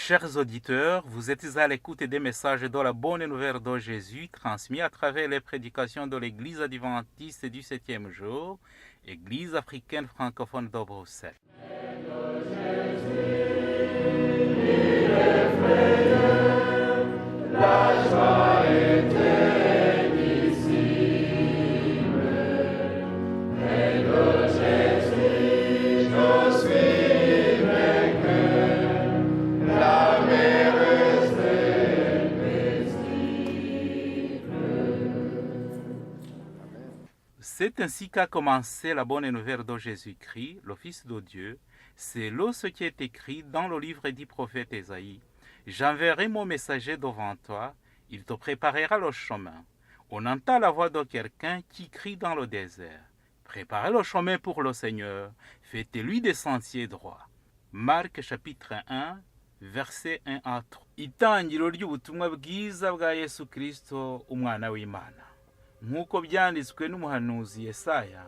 Chers auditeurs, vous êtes à l'écoute des messages de la bonne nouvelle de Jésus transmis à travers les prédications de l'Église adventiste du 7e jour, Église africaine francophone de Bruxelles. C'est ainsi qu'a commencé la bonne nouvelle de Jésus-Christ, le Fils de Dieu. C'est là ce qui est écrit dans le livre du prophète Ésaïe. J'enverrai mon messager devant toi, il te préparera le chemin. On entend la voix de quelqu'un qui crie dans le désert. Préparez le chemin pour le Seigneur, faites-lui des sentiers droits. Marc chapitre 1, verset 1 à 3. Itangiro ry'ubutumwa bwiza bwa Yesu Kristo, umwana w'Imana. Nk'uko byanditswe n'umuhanuzi Yesaya,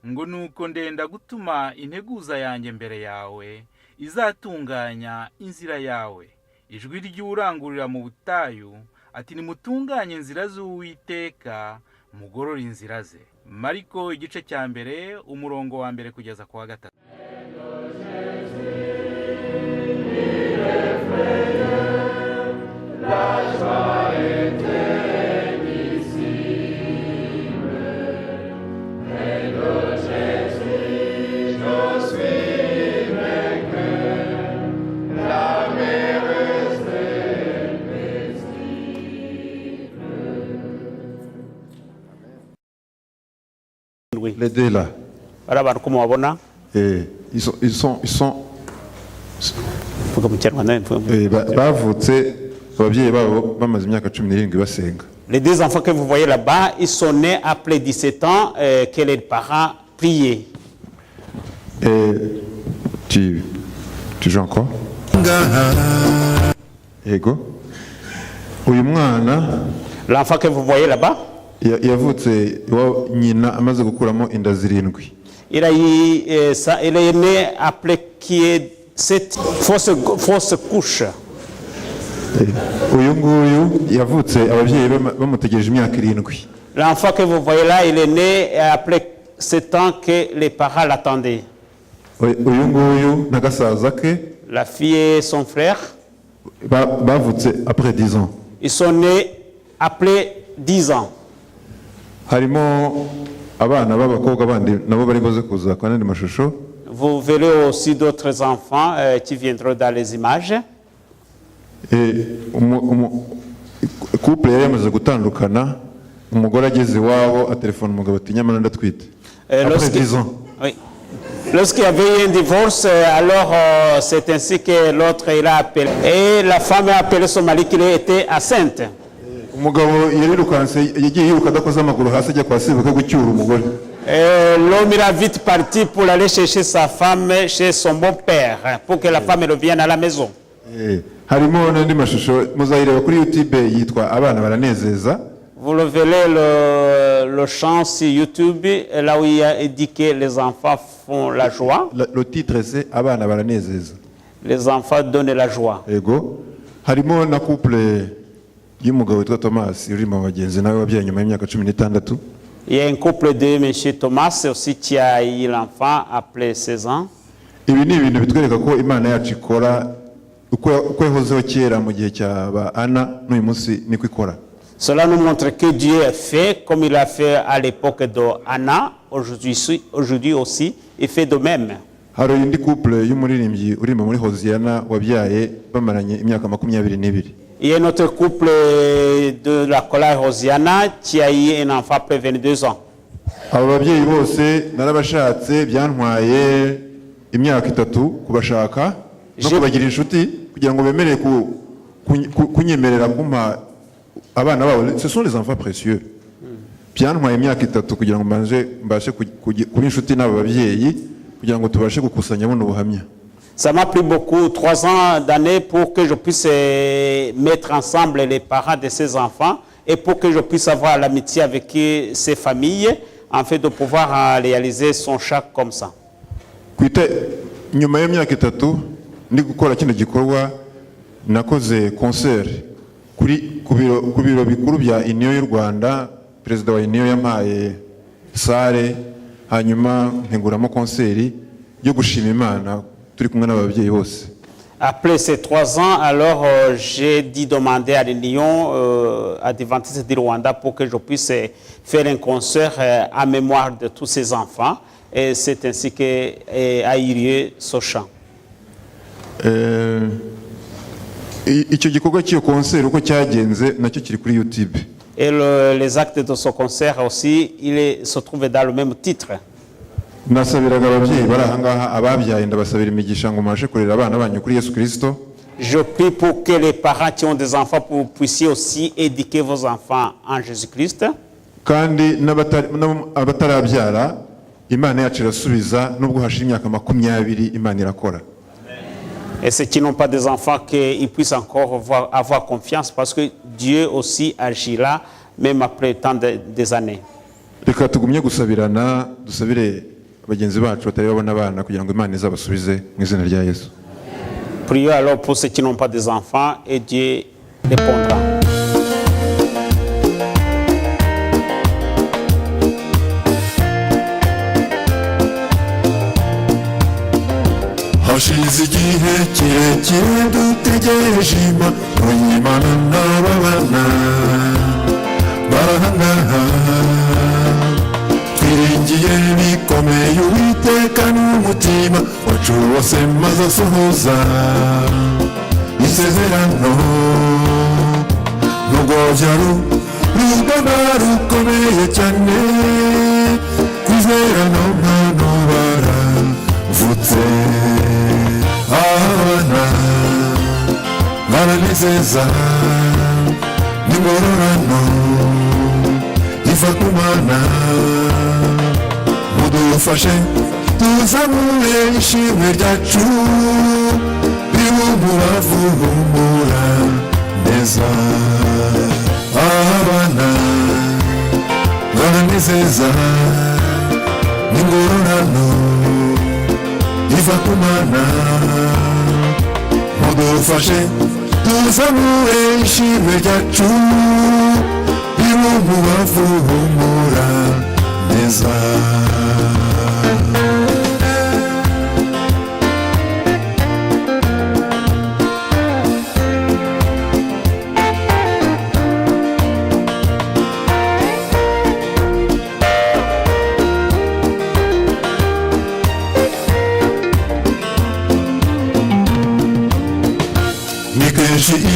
ngo nuko ndenda gutuma integuza yanjye mbere yawe, izatunganya inzira yawe. Ijwi ry'urangurira mu butayu, ati nimutunganye inzira z'Uwiteka, mugorore inzira ze. Mariko igice cya mbere, umurongo wa mbere kugeza ku wa 3. Les deux là. Ils sont les deux enfants que vous voyez là-bas, ils sont nés après 17 ans que les parents priaient. Tu joues encore? Ego. L'enfant que vous voyez là-bas, il a est né après qu'il y ait cette fausse couche. L'enfant que vous voyez là, il est né après 7 ans que les parents l'attendaient. La fille et son frère, après 10 ans. Ils sont nés après 10 ans. Vous verrez aussi d'autres enfants qui viendront dans les images. Après 10 ans. Oui. Lorsqu'il y avait un divorce, alors c'est ainsi que l'autre il a appelé. Et la femme a appelé son mari qu'il était enceinte. L'homme il a vite parti pour aller chercher sa femme chez son beau-père pour que la femme revienne à la maison. Vous le verrez le chant sur YouTube, là où il y a indiqué les enfants font la joie. Le titre c'est Abana baranezeza. Les enfants donnent la joie. Ego. Harimo na couple y'umugabo witwa Thomas uri mu bagenzi nawe wabyaye nyuma y'imyaka 16. Il y a un couple de M. Thomas aussi qui a eu l'enfant après 16 ans. Ibi ni ibintu bitwereka ko Imana yacu ikora uko yahozeho kera mu gihe cya ba Ana n'uyu munsi niko ikora. Cela nous montre que Dieu a fait comme il a fait à l'époque d'Anna, aujourd'hui aussi, il fait de même. Hari indi couple y'umuririmbyi uri muri Hosiana wabyaye bamaranye imyaka 22. Il y a notre couple de la chorale Hosiana qui a eu un enfant après 22 ans. Abo babyeyi bose narabashatse byantwaye imyaka 3 kubashaka no kubagira inshuti kugira ngo bemerere kunyemerera kumpa abana babo. Ce sont les enfants précieux. Byantwaye imyaka 3 kugira ngo mbashe kuba inshuti n'abo babyeyi kugira ngo tubashe gukusanya buno buhamya. Ça m'a pris beaucoup, 3 ans d'années pour que je puisse mettre ensemble les parents de ces enfants et pour que je puisse avoir l'amitié avec ces familles, afin de pouvoir réaliser son chak comme ça. Nyuma y'imyaka 3 ndi gukora kino gikorwa nakoze concert ku biro bikuru bya Union y'u Rwanda. Perezida wa Union yampaye sale, hanyuma ntenguramo concert yo gushima Imana turi kumwe n'ababyeyi bose. Après ces 3 ans, alors j'ai dû demander à l'Union adventiste du Rwanda pour que je puisse faire un concert en mémoire de tous ces enfants. Et c'est ainsi qu'a eu lieu ce chant. Icyo gikorwa cy'iyo concert uko cyagenze nacyo kiri kuri YouTube. Et les actes de ce concert aussi, se trouvent dans le même titre. Nasabiraga ababyeyi bari aha ngaha ababyaye ndabasabira imigisha ngo mubashe kurera abana banyu kuri Yesu Kristo. Je prie pour que les parents qui ont des enfants vous puissiez aussi éduquer vos enfants en Jésus-Christ. Kandi n'abatarabyara Imana yacu irasubiza nubwo hashira imyaka 20 Imana irakora. Et ceux qui n'ont pas des enfants, qu'ils puissent encore avoir confiance parce que Dieu aussi agira même après tant des années. Reka tugumye gusabirana dusabire bagenzi bacu batari babona abana kugira ngo Imana izabasubize mu izina rya Yesu. Prions alors pour ceux qui n'ont pas des enfants et Dieu répondra. Hashize igihe kirekire dutegereje Imana n'ababana barahangaha twiringiye bikomeye Uwiteka n'umutima wacu wose maze asohoza isezerano nubwo byari urugamba rukomeye cyane kwizera no mpano baravutse abana baranezeza n'ingororano iva ku Mana mudufashe tuzamure ishimwe ryacu humura neza abana baranezeza n'ingororano iva ku Mana mudufashe tuzamure ishimwe ryacu humura neza.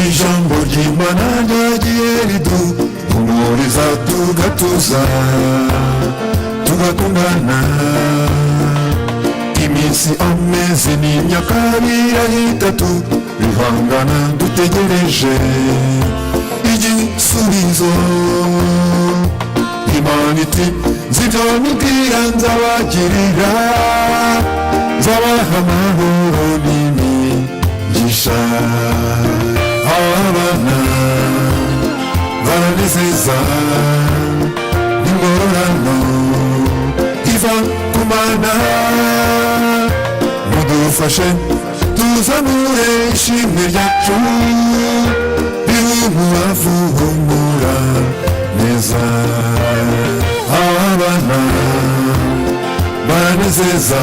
Ijambo ry'Imana ryagiye riduhumuriza tugatuza tugakundana iminsi amezi n'imyaka birahita turihangana dutegereje igisubizo Imana iti nzibyo nibwira nzabagirira nzabaha amahoro n'imigisha abana baranezeza n'ingororano iva ku Mana mudufashe tuzamure ishimwe ryacu humura neza abana baranezeza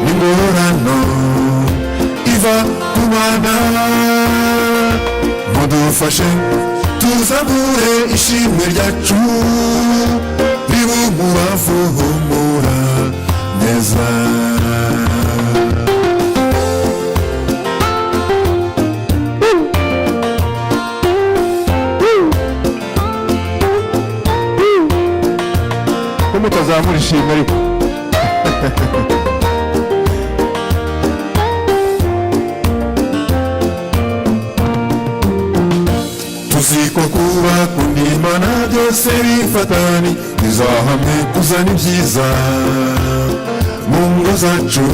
n'ingororano iva ku Mana mudufashe tuzamure ishimwe ryacu humura neza. Ko mutazamura ishimwe ariko tuziko kuba kundi Imana byose bifatani bizahamwe kuzana ibyiza mu ngo zacu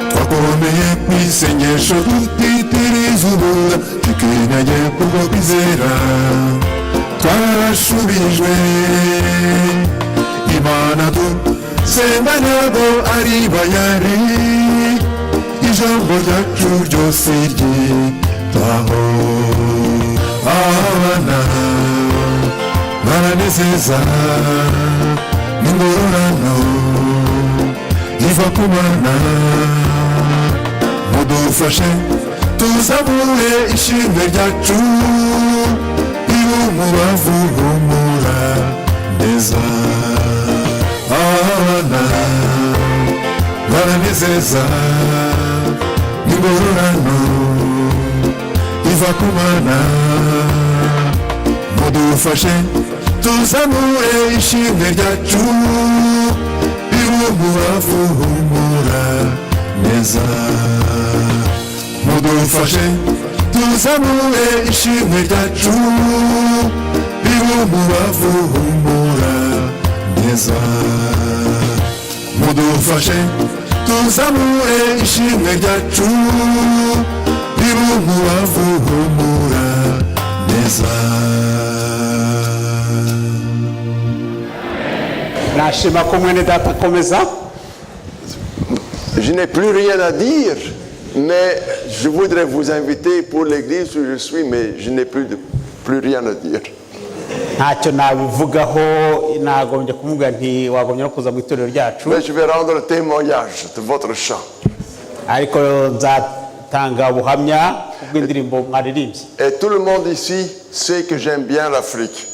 twakomeye ku isengesho tutitiriza ubura tukinyage kubwo kwizera twarashubijwe Imana dusenga ntabwo ari bayari ijambo ryacu ryose ryitaho. Abana baranezeza n'ingororano iva ku Mana. Mudufashe tuzamure ishimwe ryacu, umubavu humura neza. Abana baranezeza n'ingororano iva ku Mana. Mudufashe tuzamure ishimwe ryacu, umubavu humura neza. Mudufashe tuzamure ishimwe ryacu, umubavu humura neza. Mudufashe tuzamure ishimwe ryacu, umubavu humura neza. Nashima ko mwene data akomeza. Je n'ai plus rien à dire, mais je voudrais vous inviter pour l'église où je suis, mais je n'ai plus rien à dire. Ntacyo nabivugaho, nagombye kumubwira nti wagombye no kuza mu itorero ryacu. Mais je vais rendre témoignage de votre chant. Ariko nzatanga ubuhamya bw'indirimbo mwaririmbye. Et tout le monde ici sait que j'aime bien l'Afrique.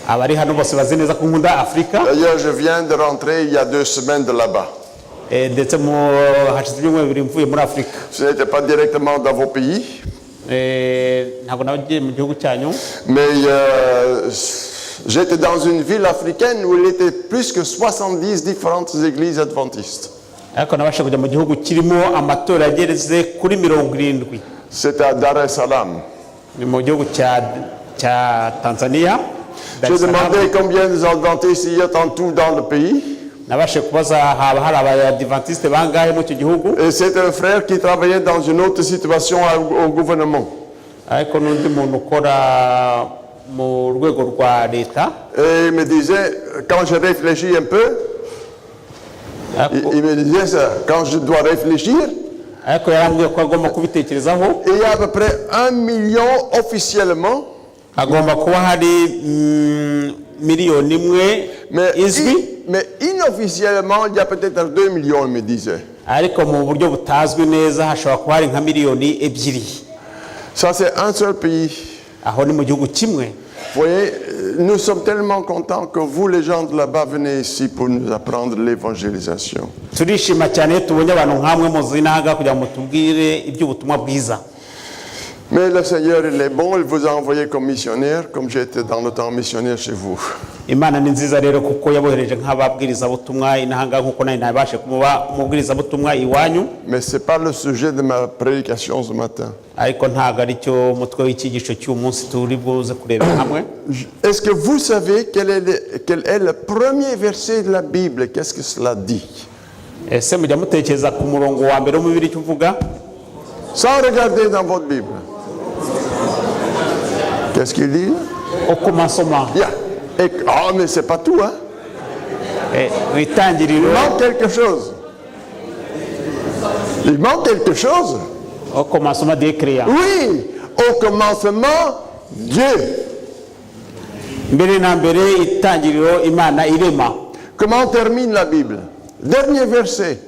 Abari hano bose bazi neza ko nkunda Afrika. D'ailleurs, je viens de rentrer il y a 2 semaines de là-bas. Ndetse hashize ibyumweru bibiri mvuye muri Afrika. Ce n'était pas directement dans vos pays. Ntabwo nagiye mu gihugu cyanyu. Mais j'étais dans une ville africaine où il était plus que 70 différentes églises adventistes. Ariko nabasha kujya mu gihugu kirimo amatora agereze kuri 70. C'était à Dar es Salaam. Ni mu gihugu cya Tanzania. J'ai demandé combien d'adventistes il y a en tout dans le pays. Nabashe kubaza haba hari abadiventiste bangahe mu cyo gihugu. Et c'est un frère qui travaillait dans une autre situation au gouvernement. Ariko n'undi muntu ukora mu rwego rwa leta. Et il me disait, quand je réfléchis un peu, il me disait ça, quand je dois réfléchir, ariko yarambwiye ko agomba kubitekerezaho. il y a à peu près 1 million officiellement. Agomba kuba hari miliyoni imwe izwi. Mais inofficiellement, il y a peut-être 2 millions, il me disait. Ariko mu buryo butazwi neza hashobora kuba hari nka miliyoni ebyiri. Ça, c'est un seul pays. Aho ni mu gihugu kimwe. Vous voyez, nous sommes tellement contents que vous, les gens de là-bas, venez ici pour nous apprendre l'évangélisation. Turishima cyane tubonye abantu nkamwe muzinaga kugira ngo tubwire iby'ubutumwa bwiza. Mais le Seigneur, il est bon, il vous a envoyé comme missionnaire, comme j'étais dans le temps missionnaire chez vous. Imana ni nziza rero kuko yabohereje nk'ababwiriza butumwa inahanga nkuko nayo nabashe kumuba umubwiriza butumwa iwanyu. Mais c'est pas le sujet de ma prédication ce matin. Ariko ntago ari cyo mutwe w'icyigisho cy'umunsi turi bwoze kureba hamwe. Est-ce que vous savez quel est le premier verset de la Bible? Qu'est-ce que cela dit? Ese mujya mutekereza ku murongo wa mbere mu Bibiliya cyuvuga? Sans regarder dans votre Bible. Qu'est-ce qu'il dit? Au commencement. Yeah. Ah, mais c'est pas tout, hein? Il manque quelque chose. Il manque quelque chose. Au commencement Dieu créa. Oui, au commencement, Dieu. Comment termine la Bible? Dernier verset.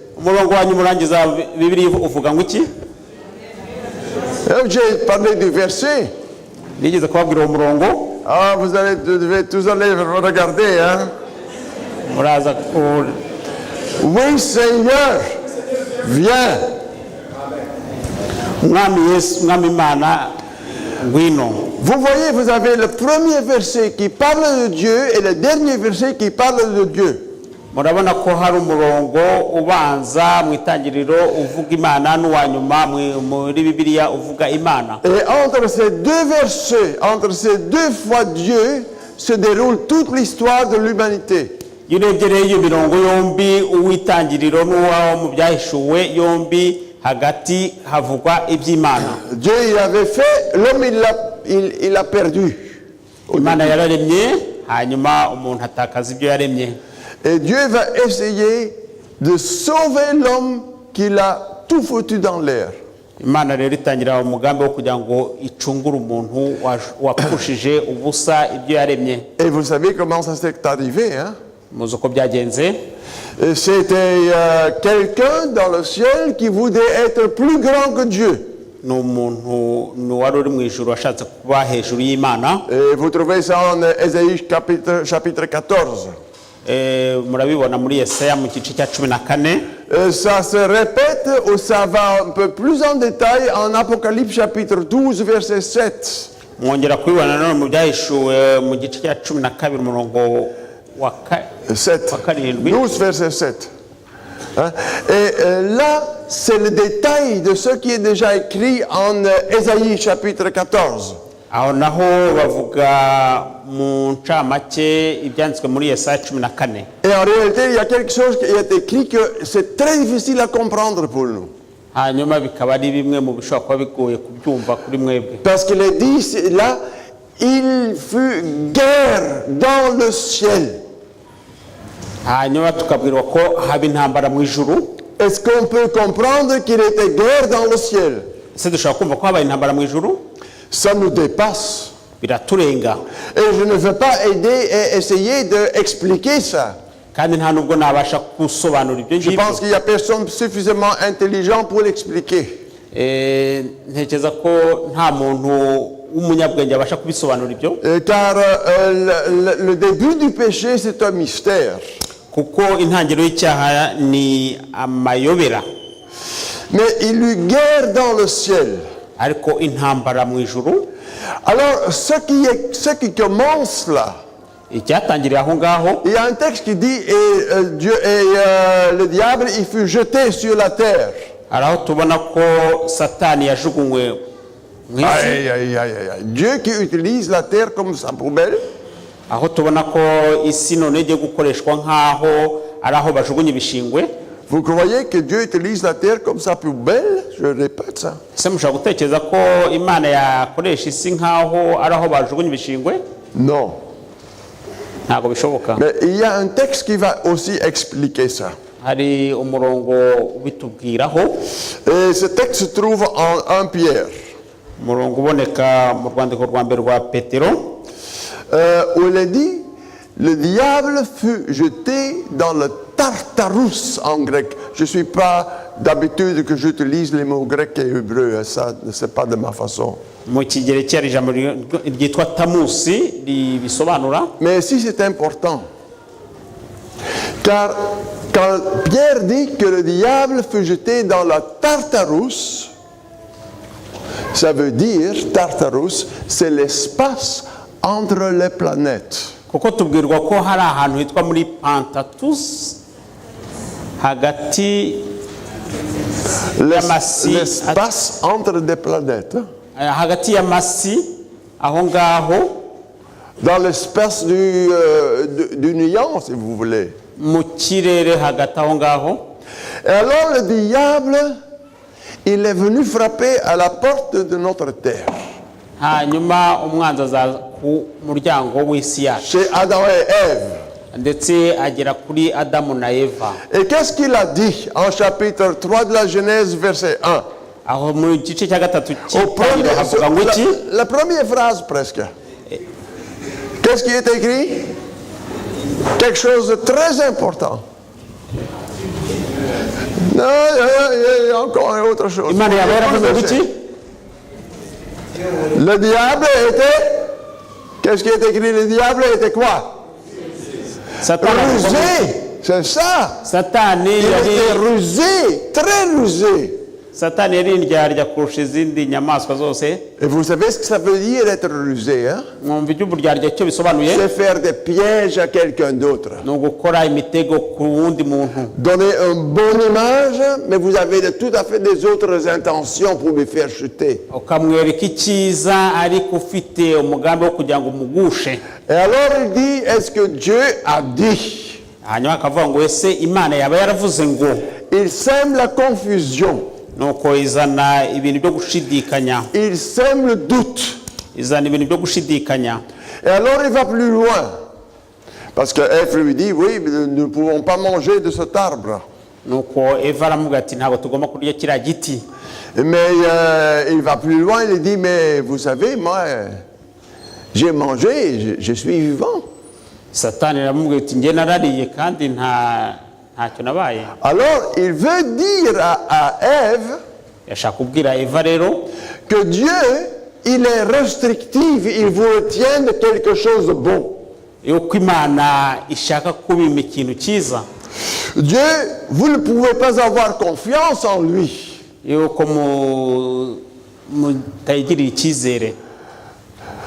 J'ai parlé du verset. Ah, vous devez tous aller regarder, hein? Oui, Seigneur, viens. Vous voyez, vous avez le premier verset qui parle de Dieu et le dernier verset qui parle de Dieu. Murabona ko hari umurongo ubanza mu itangiriro uvuga Imana n'uwanyuma muri Bibiliya uvuga Imana. Et entre ces deux versets, entre ces deux fois Dieu, se déroule toute l'histoire de l'humanité. Yuregereye iyo mirongo yombi uwitangiriro n'uwa mu byahishuwe yombi hagati havugwa iby'Imana. Dieu il avait fait, l'homme il a perdu. Imana yararemye hanyuma umuntu atakaza ibyo yaremye. Et Dieu va essayer de sauver l'homme qu'il a tout foutu dans l'air. Imana rero itangira umugambi wo kugira ngo icungure umuntu wapfushije ubusa ibyo yaremye. Et vous savez comment ça s'est arrivé, hein? Muzi uko byagenze. Et c'était quelqu'un dans le ciel qui voulait être plus grand que Dieu. Ni umuntu wari uri mu ijuru washatse kuba hejuru y'Imana. Et vous trouvez ça en Ésaïe chapitre 14. Murabibona muri Yesaya mu gice cya 14. Ça se répète ou ça va un peu plus en détail en Apocalypse chapitre 12 verset 7. Mwongera kubibona none mu byahishuwe mu gice cya 12 umurongo wa 12 verset 7. Hein? Et là, c'est le détail de ce qui est déjà écrit en Ésaïe chapitre 14. Aho naho bavuga mu ncamake ibyanditswe muri Yesaya 14. Et en réalité, il y a quelque chose qui est écrit que c'est très difficile à comprendre pour nous. Hanyuma bikaba ari bimwe mu bishobora kuba bigoye kubyumva kuri mwebwe. Parce qu'il est dit là, il fut guerre dans le ciel. Hanyuma tukabwirwa ko haba intambara mu ijuru. Est-ce qu'on peut comprendre qu'il était guerre dans le ciel? Se dushobora kumva ko haba intambara mu ijuru? Ça nous dépasse. Biraturenga. Et je ne veux pas aider et essayer d'expliquer ça. Kandi nta nubwo nabasha gusobanura ibyo Je pense qu'il n'y a personne suffisamment intelligent pour l'expliquer. Ntekereza ko nta muntu w'umunyabwenge abasha kubisobanura ibyo. Car le début du péché, c'est un mystère. Kuko intangiriro y'icyaha ni amayobera. Mais il eut guerre dans le ciel. Ariko intambara mu ijuru. Alors, ce qui commence là, icyatangiriye aho ngaho, il y a un texte qui dit le diable il fut jeté sur la terre. Alors tubona ko Satani yajugunywe mu isi. Dieu qui utilise la terre comme sa poubelle. Aho tubona ko isi none igiye gukoreshwa nkaho ari aho bajugunya ibishingwe. Vous croyez que Dieu utilise la terre comme sa poubelle? Je répète ça. Se mushaka gutekereza ko Imana yakoresha isi nkaho ari aho bajugunya ibishingwe? Non. Ntago bishoboka. Mais il y a un texte qui va aussi expliquer ça. Hari umurongo bitubwiraho. Et ce texte se trouve en 1 Pierre. Umurongo uboneka mu rwandiko rwa mbere rwa Petero. Où il est dit, le diable fut jeté dans le Tartarus en grec. Je ne suis pas d'habitude que j'utilise les mots grecs et hébreux, ça c'est pas de ma façon. Mu kigereki hari ijambo ryitwa tamusi ribisobanura. Mais ici c'est important. Car quand Pierre dit que le diable fut jeté dans la Tartarus, ça veut dire, Tartarus, c'est l'espace entre les planètes. Kuko tubwirwa ko hari ahantu hitwa muri Pantatus hagati l'espace entre des planètes. Hagati y'amasi aho ngaho. Dans l'espace du néant, si vous voulez. Mu kirere hagati aho ngaho. Et alors le diable, il est venu frapper à la porte de notre terre. Hanyuma umwanzi aza ku muryango w'isi yacu. Chez Adam et Ève. Ndetse agera kuri Adamu na Eva. Et qu'est-ce qu'il a dit en chapitre 3 de la Genèse, verset 1? Aho mu gice cya gatatu cy'itangiriro havuga ngo iki? La première phrase presque. Qu'est-ce qui est écrit? Quelque chose de très important. Non, il y a encore autre chose. Imana yaba yaravuze ngo iki? Le diable était... Qu'est-ce qui est écrit? Le diable était quoi? Rusé. C'est ça. Satani Il était rusé, très rusé. Satani yari indyarya kurusha izindi nyamaswa zose. Et vous savez ce que ça veut dire être rusé, hein? Mwumva ibyo uburyarya cyo bisobanuye? C'est faire des pièges à quelqu'un d'autre. Ni ugukora imitego ku wundi muntu. Donner une bonne image, mais vous avez tout à fait des autres intentions pour lui faire chuter. Ukamwereka icyiza ariko ufite umugambi wo kugira ngo umugushe. Et alors il dit, est-ce que Dieu a dit? Hanyuma akavuga ngo ese Imana yaba yaravuze ngo. Il sème la confusion. Nuko izana ibintu byo gushidikanya. Il sème le doute. Izana ibintu byo gushidikanya. Et alors il va plus loin. Parce que Ève lui dit, oui, nous ne pouvons pas manger de cet arbre. nuko eva aramubwira ati ntabwo tugomba kurya kiriya giti. Mais il va plus loin, il dit, mais vous savez, moi, j'ai mangé, je suis vivant. Satani aramubwira ati njye narariye kandi ntacyo nabaye. Alors, il veut dire à Ève Yashaka kubwira eva rero que Dieu, il est restrictif, il vous retient de quelque chose de bon. yuko Imana ishaka kubima ikintu cyiza. Dieu, vous ne pouvez pas avoir confiance en lui. Yuko mutayigirira icyizere.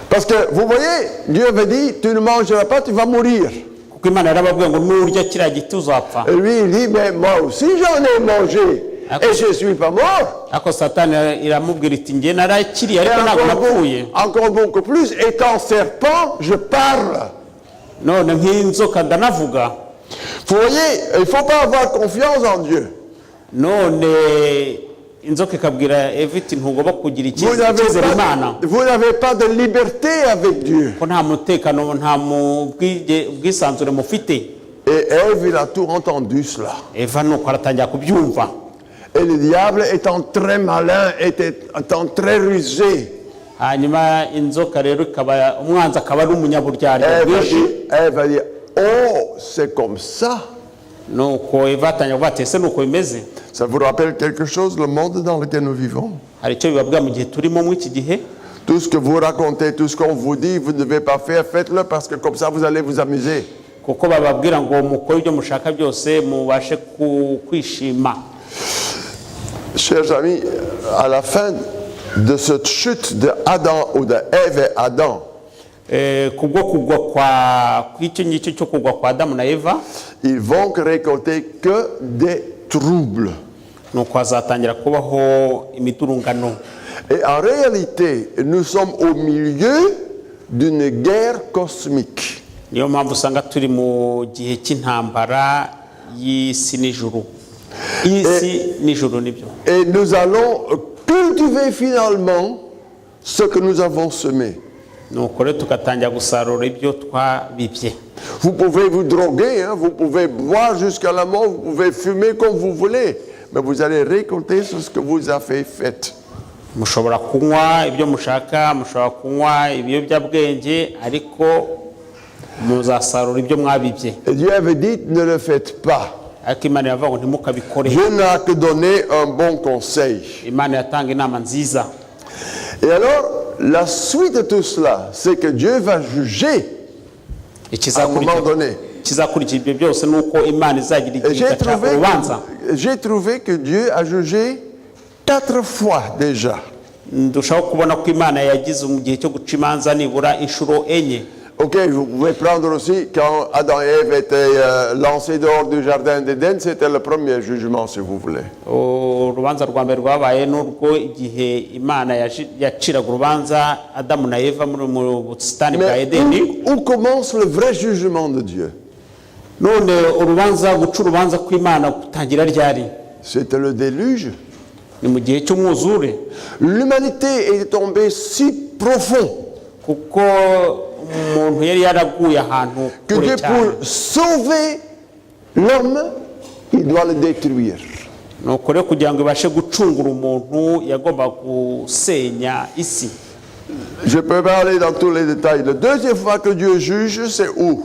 Parce que, vous voyez, Dieu avait dit, tu ne mangeras pas, tu vas mourir. Kuko Imana yarababwiye ngo nurya kiriya giti uzapfa. Et lui, il dit, mais moi aussi j'en ai mangé. Et je ne suis pas mort. Ako Satani iramubwira iti njye narakiriye ariko ntabwo napfuye. Encore beaucoup plus, étant serpent, je parle. None nk'inzoka ndanavuga. Vous voyez, il ne faut pas avoir confiance en Dieu. None inzoka ikabwira eva iti ntugomba kugira icyizere Imana. Vous n'avez pas de liberté avec Dieu. Ko nta mutekano nta bwisanzure mufite. Et Ève, il a tout entendu cela. Eva nuko aratangira kubyumva. Et le diable étant très malin, étant très rusé, Hanyuma inzoka rero ikaba umwanzi akaba ari umunyaburyarya bwinshi. Ève a dit, oh, c'est comme ça. Nuko Eva atangira kuvuga ati ese nuko bimeze. Ça vous rappelle quelque chose, le monde dans lequel nous vivons? Hari icyo bibabwira mu gihe turimo muri iki gihe. Tout ce que vous racontez, tout ce qu'on vous dit, vous ne devez pas faire, faites-le parce que comme ça vous allez vous amuser. Kuko bababwira ngo mukore ibyo mushaka byose mubashe kwishima. Chers amis, à la fin de cette chute de Adam ou de Ève et Adam, Kubwo kugwa kw'icyo ngicyo cyo kugwa kwa Adamu na Eva, ils vont récolter que des troubles. nuko hazatangira kubaho imiturungano. Et en réalité, nous sommes au milieu d'une guerre cosmique. Niyo mpamvu usanga turi mu gihe cy'intambara y'isi n'ijuru. Isi n'ijuru nibyo. Et nous allons cultiver finalement ce que nous avons semé. Nuko rero tugatangira gusarura ibyo twabibye. Vous pouvez vous droguer, hein, vous pouvez boire jusqu'à la mort, vous pouvez fumer comme vous voulez, mais vous allez récolter ce que vous avez fait. Mushobora kunywa ibyo mushaka, mushobora kunywa ibiyobyabwenge, ariko muzasarura ibyo mwabibye. Et Dieu avait dit, ne le faites pas. Ariko Imana yavuga ngo ntimukabikore. Dieu n'a que donné un bon conseil. Imana yatanga inama nziza. Et alors, la suite de tout cela, c'est que Dieu va juger à un moment donné. Ikizakurikira ibyo byose nuko Imana izagira Et igihe igaca urubanza. j'ai trouvé que Dieu a jugé 4 fois déjà. Ndushaho kubona ko Imana yagize mu gihe cyo guca imanza nibura inshuro enye. Ok, vous pouvez prendre aussi quand Adam et Ève étaient lancés dehors du jardin d'Éden, c'était le premier jugement si vous voulez. Urubanza rwa mbere rwabaye n'urwo igihe Imana yaciraga urubanza Adamu na Eva mu busitani bwa Mais Edeni. où commence le vrai jugement de Dieu? None urubanza guca urubanza kw'Imana gutangira ryari? C'était le déluge. Ni mu gihe cy'umwuzure. L'humanité est tombée si profond Kuko umuntu yari yaraguye ahantu que kure Dieu, cyane. pour sauver l'homme, il doit le détruire. Nuko rero kugira ngo ibashe gucungura umuntu yagomba gusenya isi. Je peux pas aller dans tous les détails. La deuxième fois que Dieu juge, c'est où?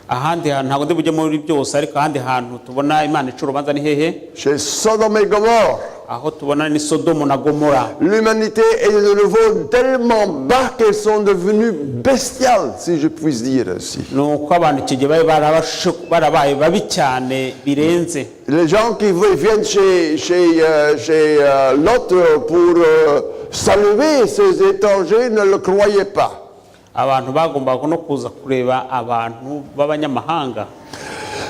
Ahandi hantu ntabwo ndi bujye muri byose, ariko ahandi hantu tubona Imana ica urubanza ni hehe? Chez Sodome et Gomorrhe. Aho tubona ni Sodomu na Gomora. L'humanité est de nouveau tellement bas qu'elles sont devenues bestiales, si je puis dire ainsi. Nuko abantu icyo gihe barabaye babi cyane birenze. Les gens qui viennent chez Lot pour saluer ces étrangers ne le croyaient pas. Abantu bagombaga no kuza kureba abantu b'abanyamahanga.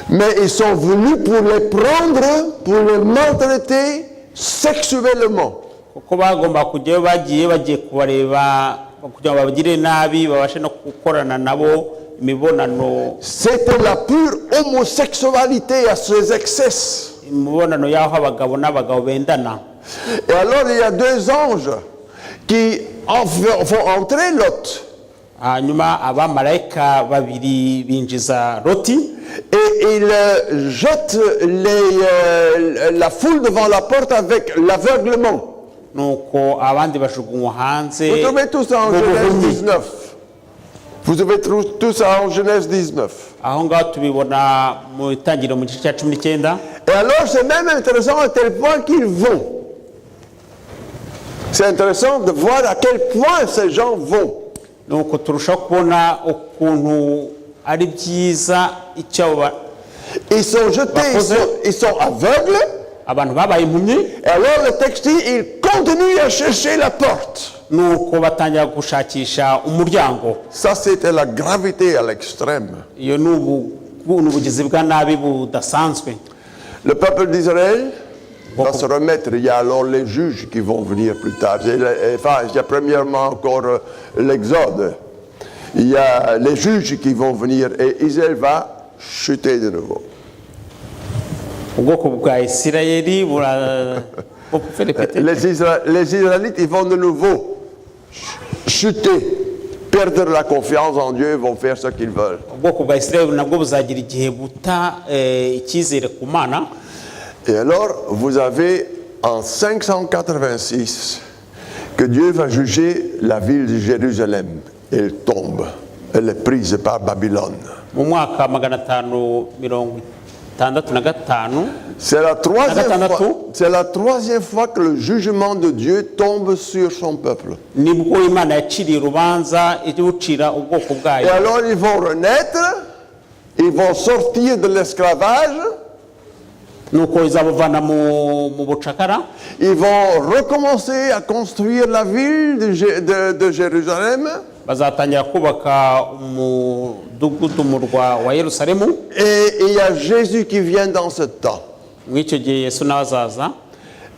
Mais ils sont venus pour les prendre, pour les maltraiter sexuellement. Kuko bagomba kujyayo bagiye kubareba kugira ngo babagire nabi babashe no gukorana nabo imibonano. C'était la pure homosexualité à ses excès. Imibonano y'aho abagabo n'abagabo bendana. Et alors il y a 2 anges qui font entrer Lot. Hanyuma abamarayika babiri binjiza Loti. Et il jette la foule devant la porte avec l'aveuglement. nuko abandi bajugunywa hanze Vous trouvez tout ça en mu Genèse buhumyi. 19. Vous trouvez tout ça en Genèse 19. aho ngaho tubibona mu itangiriro mu gice cya 19. Et alors, c'est même intéressant à tel point qu'ils vont. C'est intéressant de voir à quel point ces gens vont. nuko turushaho kubona ukuntu ari byiza icyo Ils sont jetés, ils sont aveugles. abantu babaye impumyi. Et alors, le texte dit, ils continuent à chercher la porte. nuko batangira gushakisha umuryango. Ça, c'était la gravité à l'extrême. iyo ni ubugizi bwa nabi budasanzwe. Le peuple d'Israël va se remettre. Il y a alors les juges qui vont venir plus tard. Enfin, il y a premièrement encore l'Exode. Il y a les juges qui vont venir et Israël va chuter de nouveau. ubwoko bwa Isirayeli Les Israélites, ils vont de nouveau chuter, perdre la confiance en Dieu, vont faire ce qu'ils veulent. ubwoko bwa Isirayeli nabwo buzagira igihe buta icyizere ku Mana. Et alors, vous avez en 586 que Dieu va juger la ville de Jérusalem. Elle tombe. Elle est prise par Babylone. mu mwaka 565 C'est la troisième fois que le jugement de Dieu tombe sur son peuple. nibwo Imana yaciriye urubanza ibucira ubwoko Et bwayo. alors ils vont renaître, ils vont sortir de l'esclavage, nuko izabuvana mu bucakara. ils vont recommencer à construire la ville de Jérusalem. bazatangira kubaka umudugudu murwa wa Yerusalemu. Et il y a Jésus qui vient dans ce temps. mw'icyo gihe Yesu nawe azaza.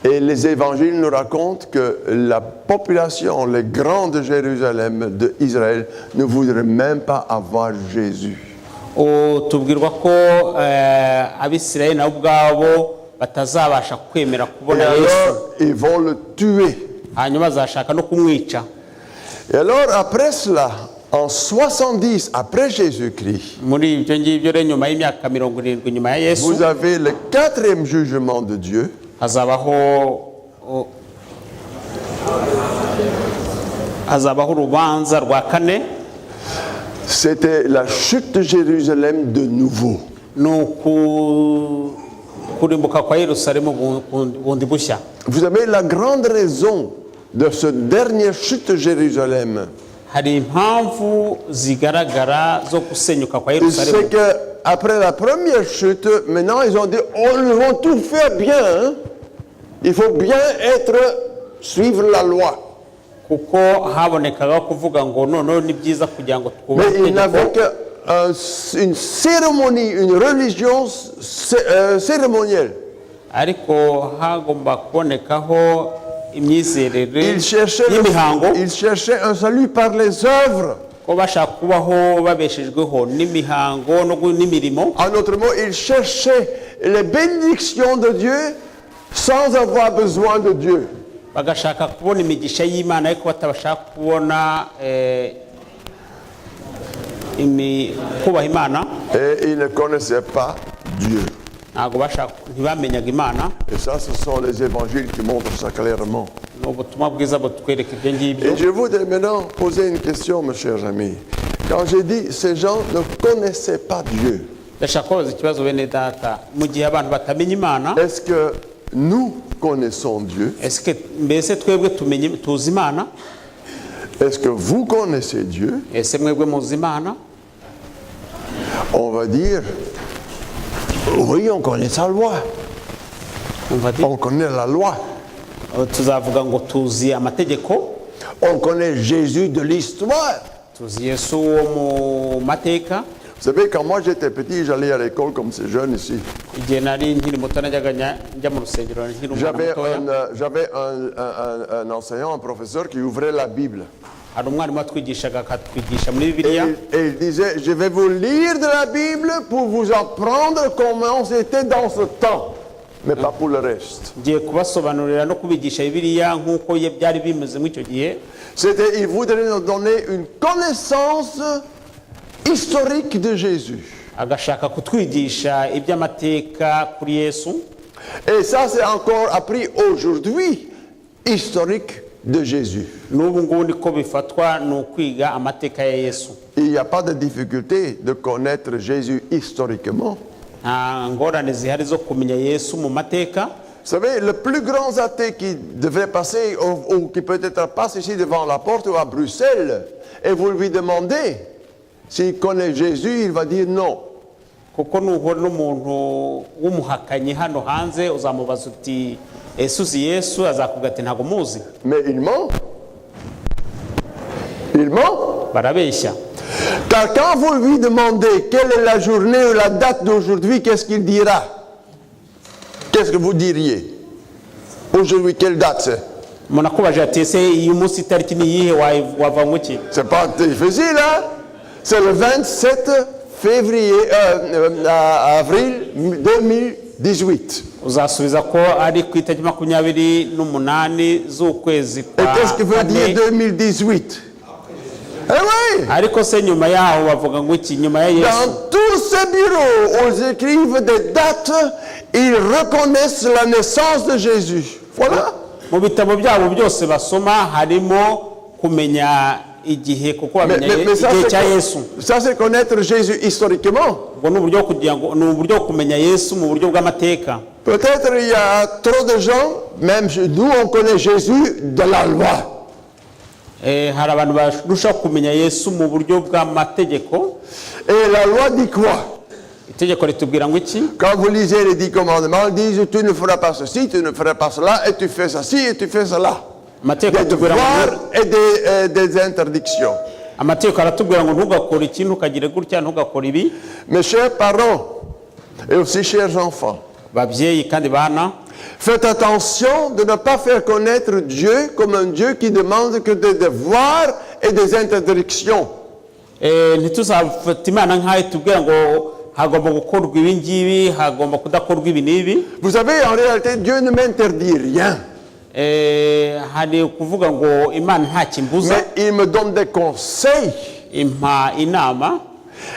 Et les évangiles nous racontent que la population, les grands de Jérusalem, d'Israël, ne voudraient même pas avoir Jésus. tubwirwa ko abisirayeli nabo ubwabo batazabasha kwemera Et kubona Yesu, alors, ils vont le tuer. hanyuma bazashaka no kumwica. Et alors, après cela, en 70 après Jésus-Christ, muri ibyo ngibyo rero nyuma y'imyaka 70 nyuma ya Yesu vous avez le quatrième jugement de Dieu. hazabaho urubanza rwa kane. C'était la chute de Jérusalem de nouveau. ni kurimbuka kwa Yerusalemu bundi bushya. Vous avez la grande raison de cette dernière chute de Jérusalem. hari impamvu zigaragara zo gusenyuka kwa C'est Yerusalemu. qu'après la première chute, maintenant ils ont dit, oh, nous devons tout faire bien. Hein? Il faut bien suivre la loi. kuko habonekaga kuvuga ngo noneho ni byiza kugira ngo Mais twubahe il n'avait itegeko. qu'une cérémonie, une religion cérémonielle. ariko hagomba kubonekaho imyizerere Il cherchait un salut par les œuvres. ko bashaka kubaho babeshejweho n'imihango n'imirimo. En autre mot, il cherchait les bénédictions de Dieu sans avoir besoin de Dieu. bagashaka kubona imigisha y'Imana ariko batabashaka kubona kubaha Imana. Et ils ne connaissaient pas Dieu. ntabwo ntibamenyaga Imana. Et ça, ce sont les évangiles qui montrent ça clairement. ni ubutumwa bwiza butwereka ibyo ngibyo. Et je voudrais maintenant poser une question, mes chers amis. Quand j'ai dit ces gens ne connaissaient pas Dieu, ndashaka kubaza ikibazo bene data, mu gihe abantu batamenya Imana, est-ce que nous connaissons Dieu? mbese twebwe tuzi Imana? Est-ce que vous connaissez Dieu? ese mwebwe muzi Imana? On va dire, oui, on connaît sa loi. On connaît la loi. tuzavuga ngo tuzi amategeko. On connaît Jésus de l'histoire. tuzi Yesu wo mu mateka. Vous savez, quand moi j'étais petit, j'allais à l'école comme ces jeunes ici. igihe nari nkiri muto najyaga njya mu rusengero nkiri umwana mutoya. J'avais un enseignant, un professeur qui ouvrait la Bible. hari umwarimu watwigishaga akatwigisha muri Bibiliya. Et il disait, je vais vous lire de la Bible pour vous apprendre comment c'était dans ce temps, mais pas pour le reste. ngiye kubasobanurira no kubigisha Bibiliya nk'uko byari bimeze muri icyo gihe. Il voudrait nous donner une connaissance historique de Jésus. agashaka kutwigisha iby'amateka kuri Yesu. Et ça, c'est encore appris aujourd'hui, historique de Jésus. N'ubu ngubu niko bifatwa ni ukwiga amateka ya Yesu. Il n'y a pas de difficulté de connaître Jésus historiquement. Nta ngorane zihari zo kumenya Yesu mu mateka. Vous savez, le plus grand athée qui devrait passer, ou qui peut-être passe ici devant la porte ou à Bruxelles, et vous lui demandez s'il connaît Jésus, il va dire non. Kuko nuhura n'umuntu w'umuhakanyi hano hanze uzamubaza uti ese uzi Yesu, azakubwira ati ntago muzi. Mais il ment. Il ment. Barabeshya. Car quand vous lui demandez quelle est la journée ou la date d'aujourd'hui, qu'est-ce qu'il dira? Qu'est-ce que vous diriez? Aujourd'hui, quelle date c'est? Umuntu akubaje ati ese uyu munsi itariki ni iyihe wava mu ki? C'est pas difficile, hein? C'est le 27 février, avril 2018. Uzasubiza ko ari ku itariki 28 z'ukwezi Et qu'est-ce que veut dire 2018? Eh oui! Ariko se nyuma yaho bavuga ngo iki nyuma ya Yesu? Dans tous ces bureaux où ils écrivent des dates, ils reconnaissent la naissance de Jésus. Voilà. Mu bitabo byabo byose basoma harimo kumenya igihe kuko bamenya igihe cya Yesu. Ça c'est connaître Jésus historiquement. Ubwo ni uburyo kugira ngo ni uburyo kumenya Yesu mu buryo bw'amateka. Peut-être il y a trop de gens, même nous on connaît Jésus de la loi. Hari abantu barusha kumenya Yesu mu buryo bw'amategeko. Et la loi dit quoi? Itegeko ritubwira ngo iki? Quand vous lisez les 10 commandements, ils disent tu ne feras pas ceci, tu ne feras pas cela, et tu fais ceci et tu fais cela. Des devoirs et des interdictions. Amategeko aratubwira ngo ntugakore ikintu ukagire gutya ntugakore ibi. Mes chers parents et aussi chers enfants, babyeyi kandi bana, faites attention de ne pas faire connaître Dieu comme un Dieu qui demande que des devoirs et des interdictions. Ntituzafata Imana nk'aho itubwira ngo hagomba gukorwa ibi ngibi, hagomba kudakorwa ibi n'ibi. Vous savez, en réalité, Dieu ne m'interdit rien. Hari kuvuga ngo Imana nta kimbuza. Mais il me donne des conseils. Impa inama.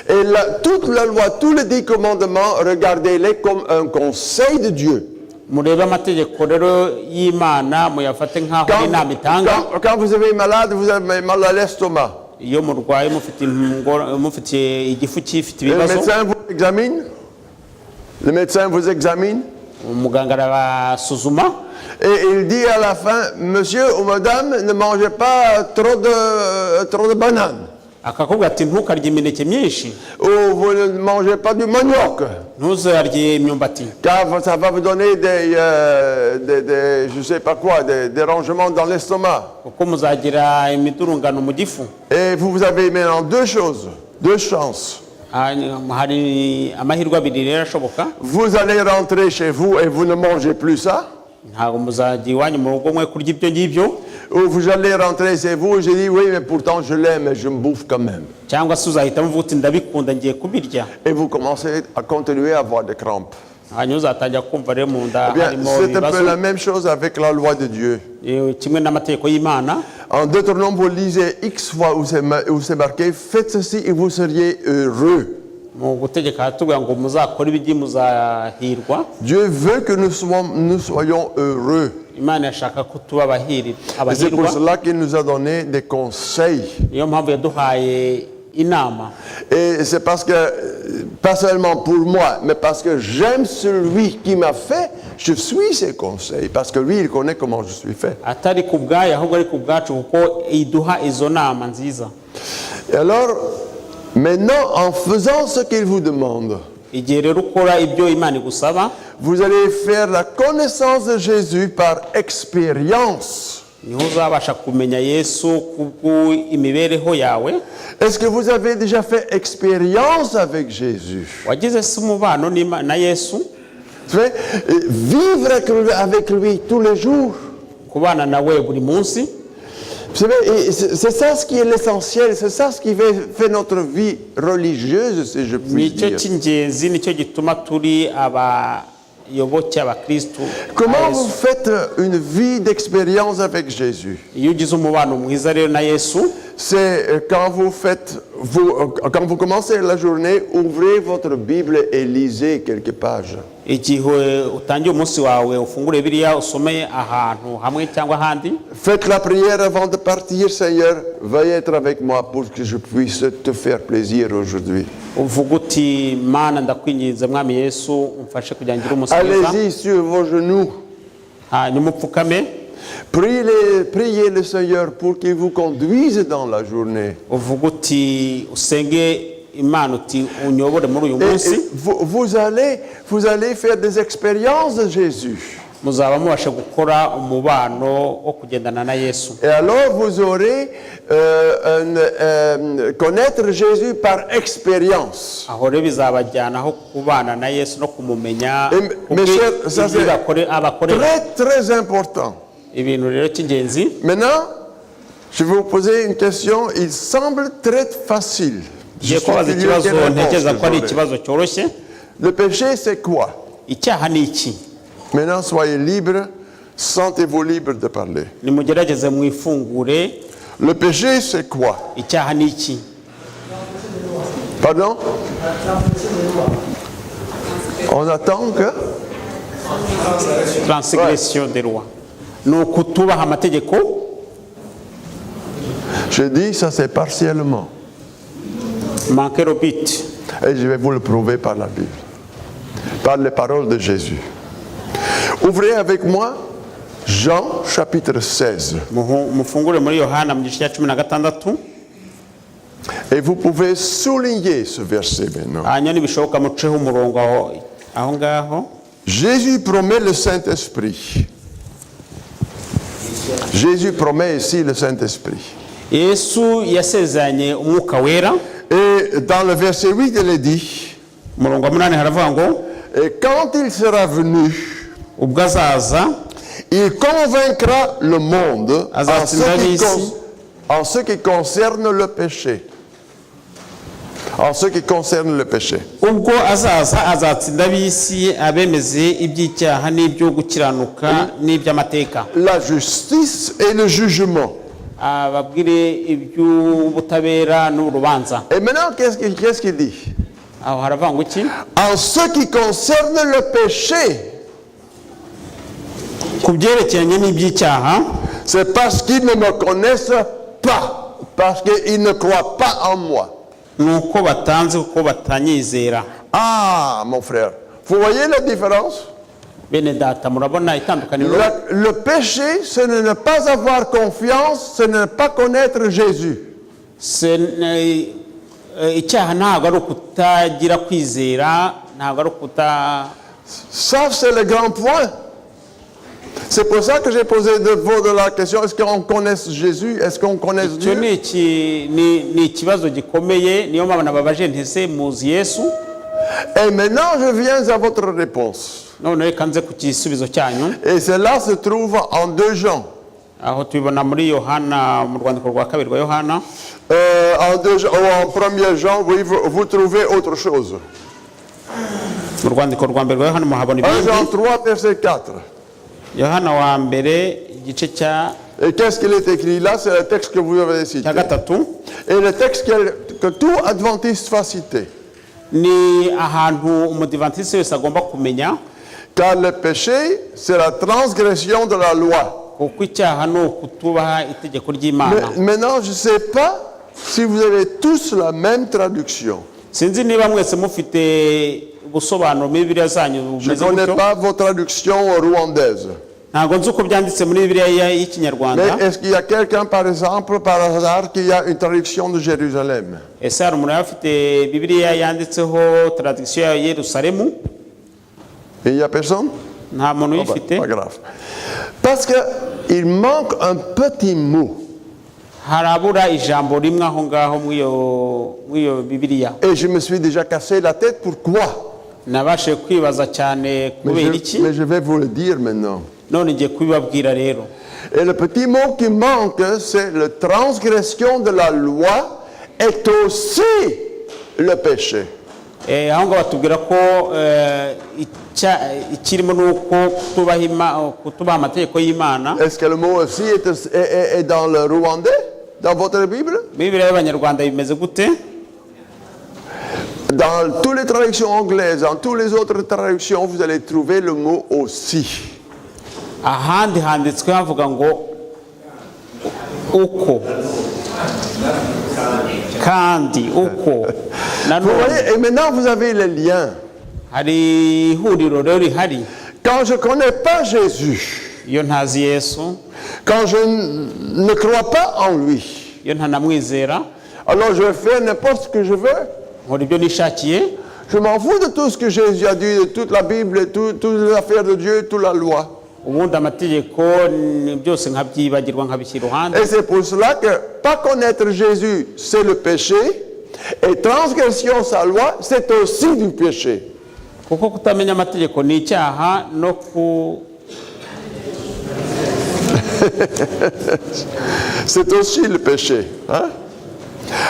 Et toute la loi, tous les 10 commandements, regardez-les comme un conseil de Dieu. Murebe amategeko rero y'Imana muyafate nk'aho inama itanga. Quand vous avez malade, vous avez mal à l'estomac. Iyo murwaye mufitiye igifu cyifite Le ibibazo. médecin vous examine. Le médecin vous examine. Umuganga arabasuzuma. Et il dit à la fin, monsieur ou madame, ne mangez pas trop de bananes. Akakubwira ati ntukarye imineke myinshi. Ou vous ne mangez pas du manioc. Ntuzarye imyumbati. Car ça va vous donner je sais pas quoi, des dérangements dans l'estomac. Kuko muzagira imidurungano mu gifu. Et vous avez maintenant deux choses, deux chances. Hari amahirwe abiri rero ashoboka. Vous allez rentrer chez vous et vous ne mangez plus ça. Ntabwo muzajya iwanyu mu rugo mwe kurya ibyo ngibyo. Ou vous allez rentrer chez vous et je dis oui mais pourtant je l'aime et je me bouffe quand même. Cyangwa se uzahita muvuga uti ndabikunda ngiye kubirya. Et vous commencez à continuer à avoir des crampes. Hanyuma uzatangira kumva rero mu nda harimo C'est un peu ibibazo. la même chose avec la loi de Dieu. Kimwe n'amategeko y'Imana. En Deutéronome, vous lisez X fois où c'est marqué faites ceci et vous seriez heureux. Mu gutegeka hatubwira ngo muzakora ibigi muzahirwa. Dieu veut que nous soyons heureux. Imana yashaka ko tuba Et c'est pour abahirwa. cela qu'il nous a donné des conseils. Niyo mpamvu yaduhaye inama. Et c'est parce que, pas seulement pour moi, mais parce que j'aime celui qui m'a fait, je suis ses conseils. Parce que lui, il connaît comment je suis fait. Atari ku bwayo ahubwo ari ku bwacu kuko iduha izo nama nziza. Et alors, maintenant, en faisant ce qu'il vous demande, Igihe rero ukora ibyo Imana igusaba, vous allez faire la connaissance de Jésus par expérience. niho uzabasha kumenya Yesu kubwo imibereho yawe. Est-ce que vous avez déjà fait expérience avec Jésus? Wagize se umubano na Yesu? Vous savez, vivre avec lui tous les jours. Kubana nawe buri munsi. Vous savez, c'est ça ce qui est l'essentiel, c'est ça ce qui fait notre vie religieuse, si je puis Nicyo dire. cy'ingenzi nicyo gituma turi abayoboke abakristo. Comment vous faites une vie d'expérience avec Jésus? Iyo ugize umubano mwiza rero na Yesu, c'est quand vous commencez la journée, ouvrez votre Bible et lisez quelques pages. igihe utangiye umunsi wawe ufungure Bibiliya usomeye ahantu hamwe cyangwa ahandi. Faites la prière avant de partir, Seigneur. Veuille être avec moi pour que je puisse te faire plaisir aujourd'hui. uvuga uti Mana ndakwinginze mwami Yesu umfashe kugira ngire umunsi mwiza. Allez-y sur vos genoux. hanyuma upfukame Priez le Seigneur pour qu'il vous conduise dans la journée. uvuga uti usenge Imana uti unyobore muri uyu Et munsi. vous allez faire des expériences de Jésus. muzaba mubasha gukora umubano wo kugendana na Yesu. Et alors vous aurez connaître Jésus par expérience. aho rero bizabajyana aho kubana na Yesu no kumumenya. Mes chers, ça c'est abakorera très important. ibintu rero cy'ingenzi. Maintenant, je vais vous poser une question. Il semble très facile. Ngiye kubaza ikibazo ntekereza ko ari ikibazo cyoroshye. Le péché, c'est quoi? icyaha ni iki? Maintenant, soyez libres, sentez-vous libres de parler. nimugerageze mwifungure. Le péché, c'est quoi? icyaha ni iki? Pardon? On attend que? Transgression des lois. ni ukutubaha amategeko. Je dis, ça c'est partiellement. manquer le but. Et je vais vous le prouver par la Bible, par les paroles de Jésus. Ouvrez avec moi Jean chapitre 16. mufungure muri Yohana mu gice cya 16. Et vous pouvez souligner ce verset maintenant. hanyuma nibishoboka muceho umurongo aho ngaho. Jésus promet le Saint-Esprit. Jésus promet ici le Saint-Esprit. Yesu yasezeranye umwuka wera. Et dans le verset 8, il est dit, umurongo wa 8 haravuga ngo et quand il sera venu, ubwo azaza il convaincra le monde en ce qui concerne le péché. En ce qui concerne le péché. ubwo azaza azatsinda ab'isi abemeze iby'icyaha n'ibyo gukiranuka n'iby'amateka. La justice et le jugement. ababwire iby'ubutabera n'urubanza. Et maintenant, qu'est-ce qu'il dit? aho haravuga ngo iki? En ce qui concerne le péché, ku byerekeranye n'iby'icyaha, c'est parce qu'ils ne me connaissent pas, parce qu'ils ne croient pas en moi. nuko batanze kuko batanyizera. Ah, mon frère, vous voyez la différence? bene data murabona itandukaniro. Le péché, ce n'est ne pas avoir confiance, ce n'est pas connaître Jésus. icyaha ntabwo ari ukutagira kwizera, ntabwo ari Ça, c'est le grand point. C'est pour ça que j'ai posé de la question, est-ce qu'on connaît Jésus? Est-ce qu'on connaît Dieu? ni ikibazo gikomeye. niyo mpamvu nababaje ntese muzi Yesu. Et maintenant, je viens à votre réponse. none reka nze ku gisubizo cyanyu. Et cela se trouve en 2 Jean. aho tubibona muri Yohana, mu rwandiko rwa 2 rwa Yohana. En 1er Jean, oui, vous trouvez autre chose. mu rwandiko rwa 1 rwa Yohana muhabona 1 Jean ibindi. 3, verset 4. Yohana wa mbere igice cya Et qu'est-ce qu'il est écrit là? C'est le texte que vous avez cité. 3. Et le texte que tout adventiste va citer. ni ahantu umudivantiste wese agomba kumenya. Car le péché, c'est la transgression de la loi. kuko icyaha ni ukutubaha itegeko ry'Imana. Maintenant, je ne sais pas si vous avez tous la même traduction. sinzi niba mwese mufite ubusobanuro muri Bibiliya zanyu Je ne bumeze connais gutyo. pas vos traductions rwandaises. ntabwo nzi uko byanditse muri Bibiliya y'Ikinyarwanda. Mais est-ce qu'il y a quelqu'un, par exemple, par hasard, qui a une traduction de Jérusalem? ese hari umuntu yaba afite Bibiliya yanditseho traduction ya Yerusalemu? Et il n'y a personne? nta muntu uyifite. Pas grave. Parce qu'il manque un petit mot. harabura ijambo rimwe aho ngaho mw'iyo Bibiliya. Et je me suis déjà cassé la tête. Pourquoi? nabashe kwibaza cyane kubera iki. Mais je vais vous le dire maintenant. none ngiye kubibabwira rero. Et le petit mot qui manque, c'est la transgression de la loi est aussi le péché. aho ngaho batubwira ko ikirimo ni uko kutubaha amategeko y'Imana. Est-ce que le mot aussi est dans le rwandais? dans votre Bible? Bibiliya y'Abanyarwanda bimeze gute? Dans toutes les traductions anglaises, dans toutes les autres traductions, vous allez trouver le mot aussi. Ahandi handitswe havuga ngo uko kandi uko Vous nanone voyez, et maintenant vous avez les liens. hari ihuriro rero rihari. Quand je ne connais pas Jésus, Iyo ntazi Yesu, quand je ne crois pas en lui, iyo ntanamwizera, alors je vais faire n'importe ce que je veux. nkora ibyo nishakiye, Je m'en fous de tout ce que Jésus a dit, de toute la Bible, de toutes les affaires de Dieu, toute la loi. ubundi amategeko byose nkabyibagirwa nkabishyira iruhande. Et c'est pour cela que pas connaître Jésus, c'est le péché, et transgression sa loi, c'est aussi du péché. Kuko kutamenya amategeko ni icyaha no ku C'est aussi le péché. Hein?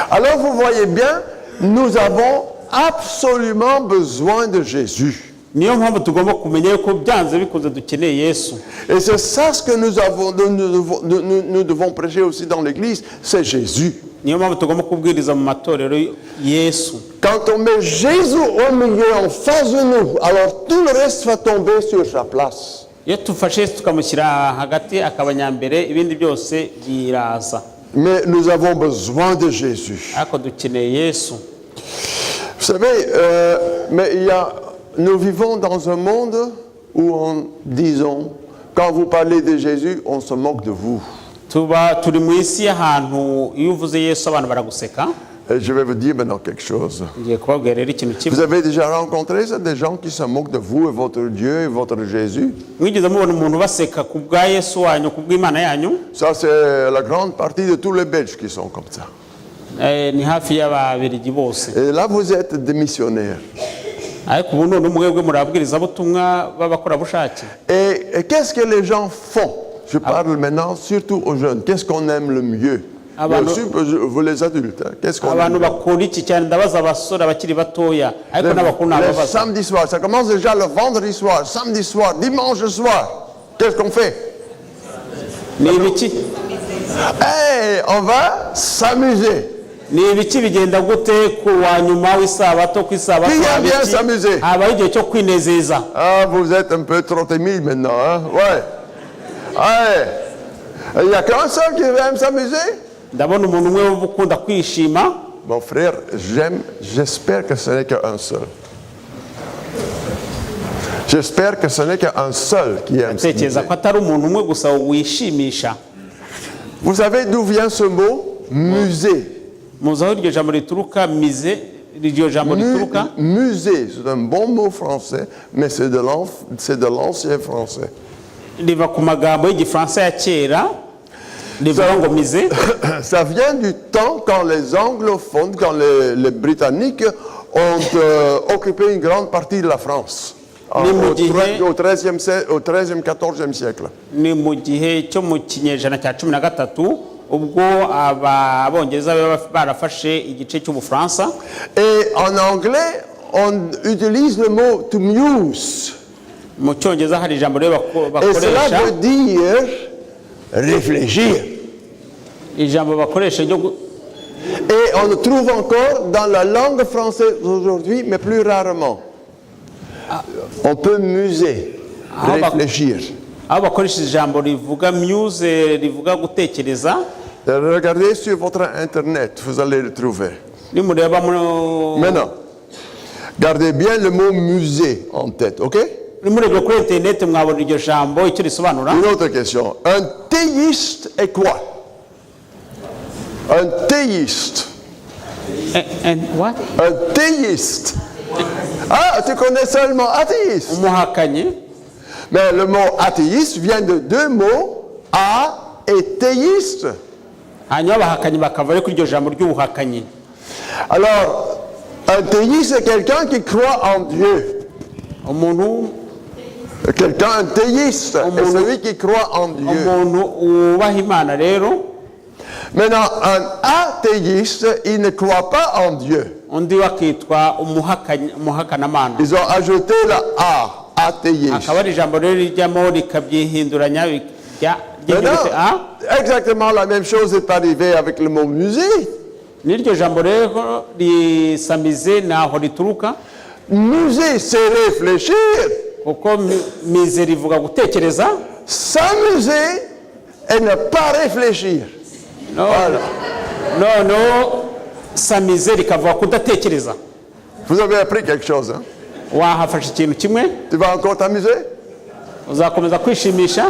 Alors vous voyez bien, nous avons absolument besoin de Jésus. niyo mpamvu tugomba kumenya yuko byanze bikunze dukeneye Yesu. Et c'est ça ce que nous devons prêcher aussi dans l'église, c'est Jésus. Niyo mpamvu tugomba kubwiriza mu matorero Yesu. Quand on met Jésus au milieu, en face de nous, alors tout le reste va tomber sur sa place. Iyo tufashe Yesu tukamushyira hagati akaba nyambere, ibindi byose biraza. Mais nous avons besoin de Jésus. Ariko dukeneye Yesu. Vous savez, nous vivons dans un monde où disons, quand vous parlez de Jésus, on se moque de vous. Turi mu isi y'ahantu iyo uvuze Yesu abantu baraguseka. Et je vais vous dire maintenant quelque chose. Ngiye kubabwira rero ikintu Vous kimwe. avez déjà rencontré ça, des gens qui se moquent de vous et votre Dieu et votre Jésus? Mwigeze mubona umuntu baseka ku bwa Yesu wanyu, ku bw'Imana yanyu? Ça, c'est la grande partie de tous les Belges qui sont comme ça. Ni hafi y'Ababiligi bose. Et là, vous êtes des missionnaires. Ariko ubu none mwebwe murabwirizabutumwa b'abakorabushake. Et qu'est-ce que les gens font? Je parle maintenant surtout aux jeunes. Qu'est-ce qu'on aime le mieux? ben, Aussi, vous les adultes, hein, qu'est-ce qu'on aime Abantu le mieux? bakora iki cyane ndabaza abasore abakiri batoya, ariko Le n'abakuru n'ababaza. samedi soir, ça commence déjà le vendredi soir, samedi soir, dimanche soir. Qu'est-ce qu'on fait? Ni ibiki? Hey, on va s'amuser. Ni ibiki bigenda gute ku wa nyuma w'isabato ku isabato? Qui aime bien s'amuser? Habaho igihe cyo kwinezeza. Ah, vous êtes un peu trop timide maintenant, hein? Ouais. Ouais. Il n'y a qu'un seul qui aime s'amuser? Ndabona umuntu umwe ukunda kwishima. Mon frère, j'espère que ce n'est qu'un seul. J'espère que ce n'est qu'un seul qui aime Tekereza s'amuser. ko atari umuntu umwe gusa wishimisha. Vous savez d'où vient ce mot? Musée. Muzi aho iryo jambo rituruka, mize, iryo jambo rituruka? Musée, c'est un bon mot français, mais c'est de l'ancien français. Riva ku magambo y'igifaransa ya kera, rivuga ngo mize. Ça vient du temps quand les anglophones, quand les Britanniques ont occupé une grande partie de la France. Au XIIIe, XIVe siècle. Ni mu gihe cyo mu kinyejana cya 13 ubwo abongereza barafashe igice cy'Ubufaransa. Et en anglais, on utilise le mot to muse. Mu cyongereza hari ijambo rero Et cela bakoresha. veut dire réfléchir. Ijambo bakoresha ryo Et on le trouve encore dans la langue française aujourd'hui, mais plus rarement. On peut muser, réfléchir. aho bakoresha ijambo rivuga muse, rivuga gutekereza. Regardez sur votre internet, vous allez le trouver. Nimureba mu Maintenant, gardez bien le mot musée en tête, ok? nimureba kuri internet mwabona iryo jambo icyo risobanura. Une autre question. Un théiste est quoi? Un théiste. What? Un théiste. Ah, tu connais seulement athéiste. Umuhakanyi. Mais le mot athéiste vient de deux mots, a et théiste. Hanyuma abahakanyi bakava ari kuri iryo jambo ry'ubuhakanyi. Alors, un théiste, c'est quelqu'un qui croit en Dieu. Umuntu Quelqu'un, un théiste, est celui qui croit en Dieu. umuntu ubaha Imana rero. Maintenant, un athéiste, il ne croit pas en Dieu. Undi wakitwa umuhakanamana. Ils ont ajouté la A, athéiste. Akaba ari ijambo rero rijyamo rikabyihinduranya ry'inyuguti a exactement la même chose est arrivée avec le mot musée. n'iryo jambo rero risamize naho rituruka Musée, c'est réfléchir. kuko mize rivuga gutekereza S'amuser et ne pas réfléchir. Voilà. noneho samize rikavuga kudatekereza. Vous avez appris quelque chose, hein? Wahafashe ikintu kimwe Tu vas encore t'amuser? uzakomeza kwishimisha.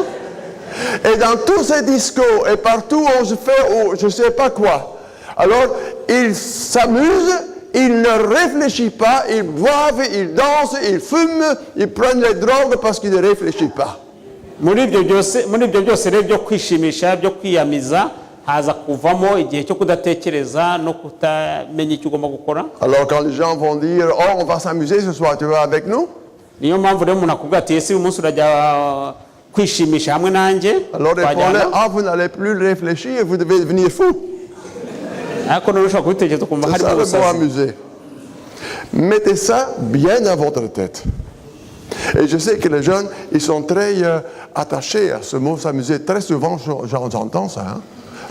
Et dans tous ces discours et partout où je fais, je ne sais pas quoi, alors ils s'amusent, ils ne réfléchissent pas, ils boivent, ils dansent, ils fument, ils prennent les drogues parce qu'ils ne réfléchissent pas. muri ibyo byose rero byo kwishimisha byo kwiyamiza haza kuvamo igihe cyo kudatekereza no kutamenya icyo ugomba gukora. Alors quand les gens vont dire « Oh, on va s'amuser ce soir, tu vas avec nous ?» niyo mpamvu rero umuntu akubwira ati ese uyu munsi urajya kwishimisha hamwe nanjye Alors répondez « Ah, vous n'allez plus réfléchir, vous devez devenir fou. » ariko noneho ushobora kubitekereza ukumva C'est ça harimo le mot ubusazi. amuser. Mettez ça bien dans votre tête. Et je sais que les jeunes, ils sont très attachés à ce mot s'amuser. Très souvent, j'entends ça.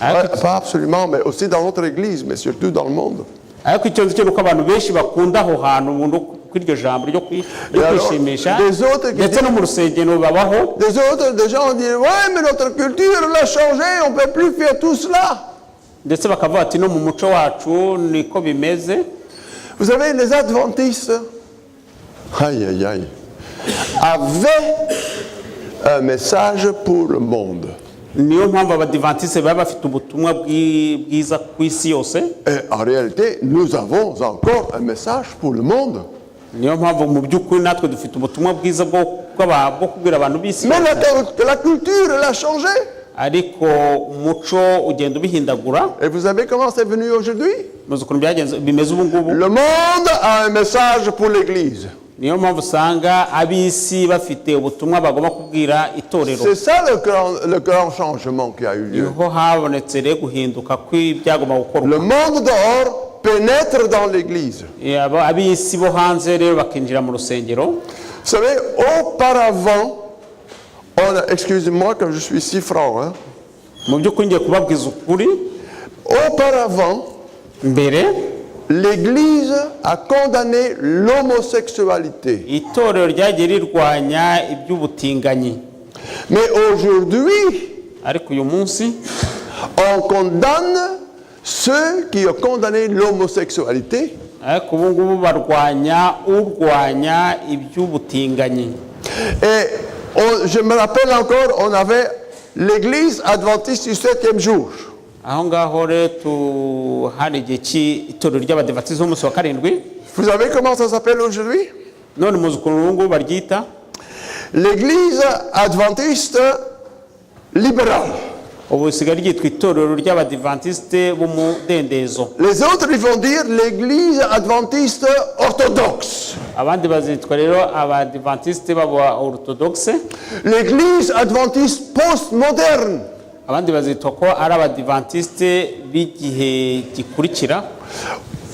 Hein? Pas absolument, mais aussi dans notre église, mais surtout dans le monde. ariko icyo nzi cyo nuko abantu benshi bakunda aho hantu ubundi kw'iryo jambo ryo kwishimisha ndetse no mu rusengero babaho. Des gens disent « Ouais, mais notre culture l'a changé, on ne peut plus faire tout cela. » ndetse bakavuga ati no mu muco wacu niko bimeze. Vous savez, les adventistes, aïe, aïe, aïe, avaient un message pour le monde. niyo mpamvu abadivantisite baba bafite ubutumwa bwiza ku isi yose. Et en réalité, nous avons encore un message pour le monde. niyo mpamvu mu by'ukuri natwe dufite ubutumwa bwiza bwo kubwira abantu b'isi Mais yose. la culture, elle a changé. ariko umuco ugenda ubihindagura. Et vous savez comment c'est venu aujourd'hui? muzi ukuntu bimeze ubu ngubu. Le monde a un message pour l'Église. niyo mpamvu usanga ab'isi bafite ubutumwa bagomba kubwira itorero. C'est ça le grand changement qui a eu lieu. niho habonetse rero guhinduka kw'ibyagomba gukorwa. Le monde dehors pénètre dans l'Église. ab'isi bo hanze rero bakinjira mu rusengero. Vous savez, auparavant, excusez-moi que je suis si franc, hein? mu by'ukuri ngiye kubabwiza ukuri. Auparavant, mbere l'Église a condamné l'homosexualité. itorero ryagiye rirwanya iby'ubutinganyi. Mais aujourd'hui, ariko uyu munsi on condamne ceux qui ont condamné l'homosexualité. ariko ubu ngubu urwanya iby'ubutinganyi. Et je me rappelle encore, on avait l'Église adventiste du 7e jour. aho ngaho rero hari igihe cy'itorero ry'abadivantisite b'umunsi wa karindwi. Vous savez comment ça s'appelle aujourd'hui? none muzi ukuntu ubu ngubu baryita L'Église adventiste libérale. ubu risigaye ryitwa itorero ry'abadivantisite b'umudendezo. Les autres, ils vont dire l'Église adventiste orthodoxe. abandi bazitwa rero abadivantisite b'aba orthodoxe. L'Église adventiste postmoderne. abandi bazitwa ko ari abadivantisite b'igihe gikurikira.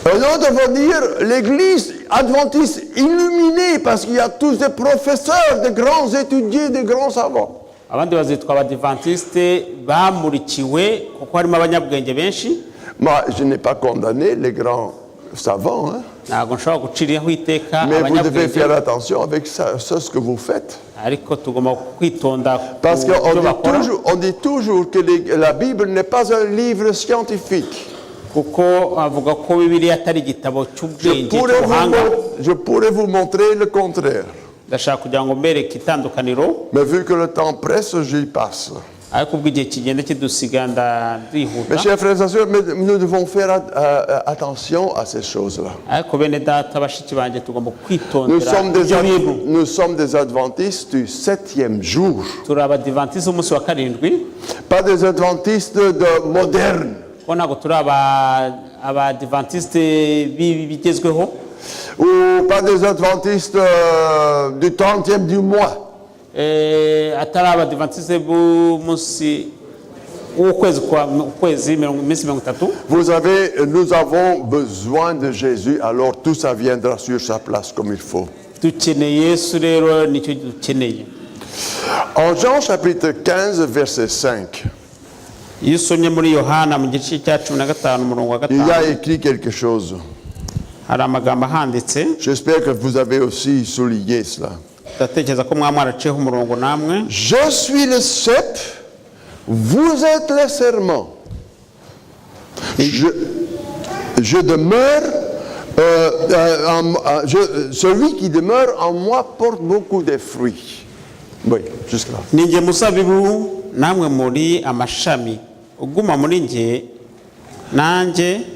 D'autres vont dire l'Église adventiste illuminée parce qu'il y a tous des professeurs, des grands étudiés, des grands savants. abandi bazitwa abadivantisite bamurikiwe kuko harimo abanyabwenge benshi. Moi, je n'ai pas condamné les grands savants, hein? ntabwo nshobora guciraho iteka Mais vous devez faire abanyabwenge, attention avec ça, ce que vous faites. ariko tugomba kwitonda Parce ku byo bakora qu'on dit toujours que la Bible n'est pas un livre scientifique. kuko avuga ko bibiliya atari igitabo cy'ubwenge cy'ubuhanga. Je pourrais vous montrer le contraire. ndashaka kugira ngo mbereke itandukaniro, Mais vu que le temps presse, j'y passe. ariko ubwo igihe kigenda kidusiga Mes ndihuta. chers frères et sœurs, nous devons faire attention à ces choses-là. ariko bene data bashiki banjye tugomba Nous kwitondera sommes, ibyo bintu. nous sommes des adventistes du 7e jour. turi abadivantisite b'umunsi wa karindwi, Pas des adventistes modernes. ko ntabwo turi abadivantisite bigezweho, Ou pas des adventistes du 30e du mois. atari abadivantisite b'umunsi w'ukwezi iminsi 30. Nous avons besoin de Jésus, alors tout ça viendra sur sa place comme il faut. dukeneye Yesu rero nicyo dukeneye. En Jean chapitre 15, verset 5, iyo usomye muri yohana mu gice cya 15 umurongo wa il y a 5 écrit quelque chose. hari amagambo ahanditse J'espère que vous avez aussi souligné cela. ndatekereza ko mwaraciyeho umurongo namwe. Je suis le cep, vous êtes les serments. Je demeure, celui qui demeure en moi porte beaucoup de fruits. Oui, jusque là. Ni nge muzabibu namwe muri amashami uguma muri nge nanjye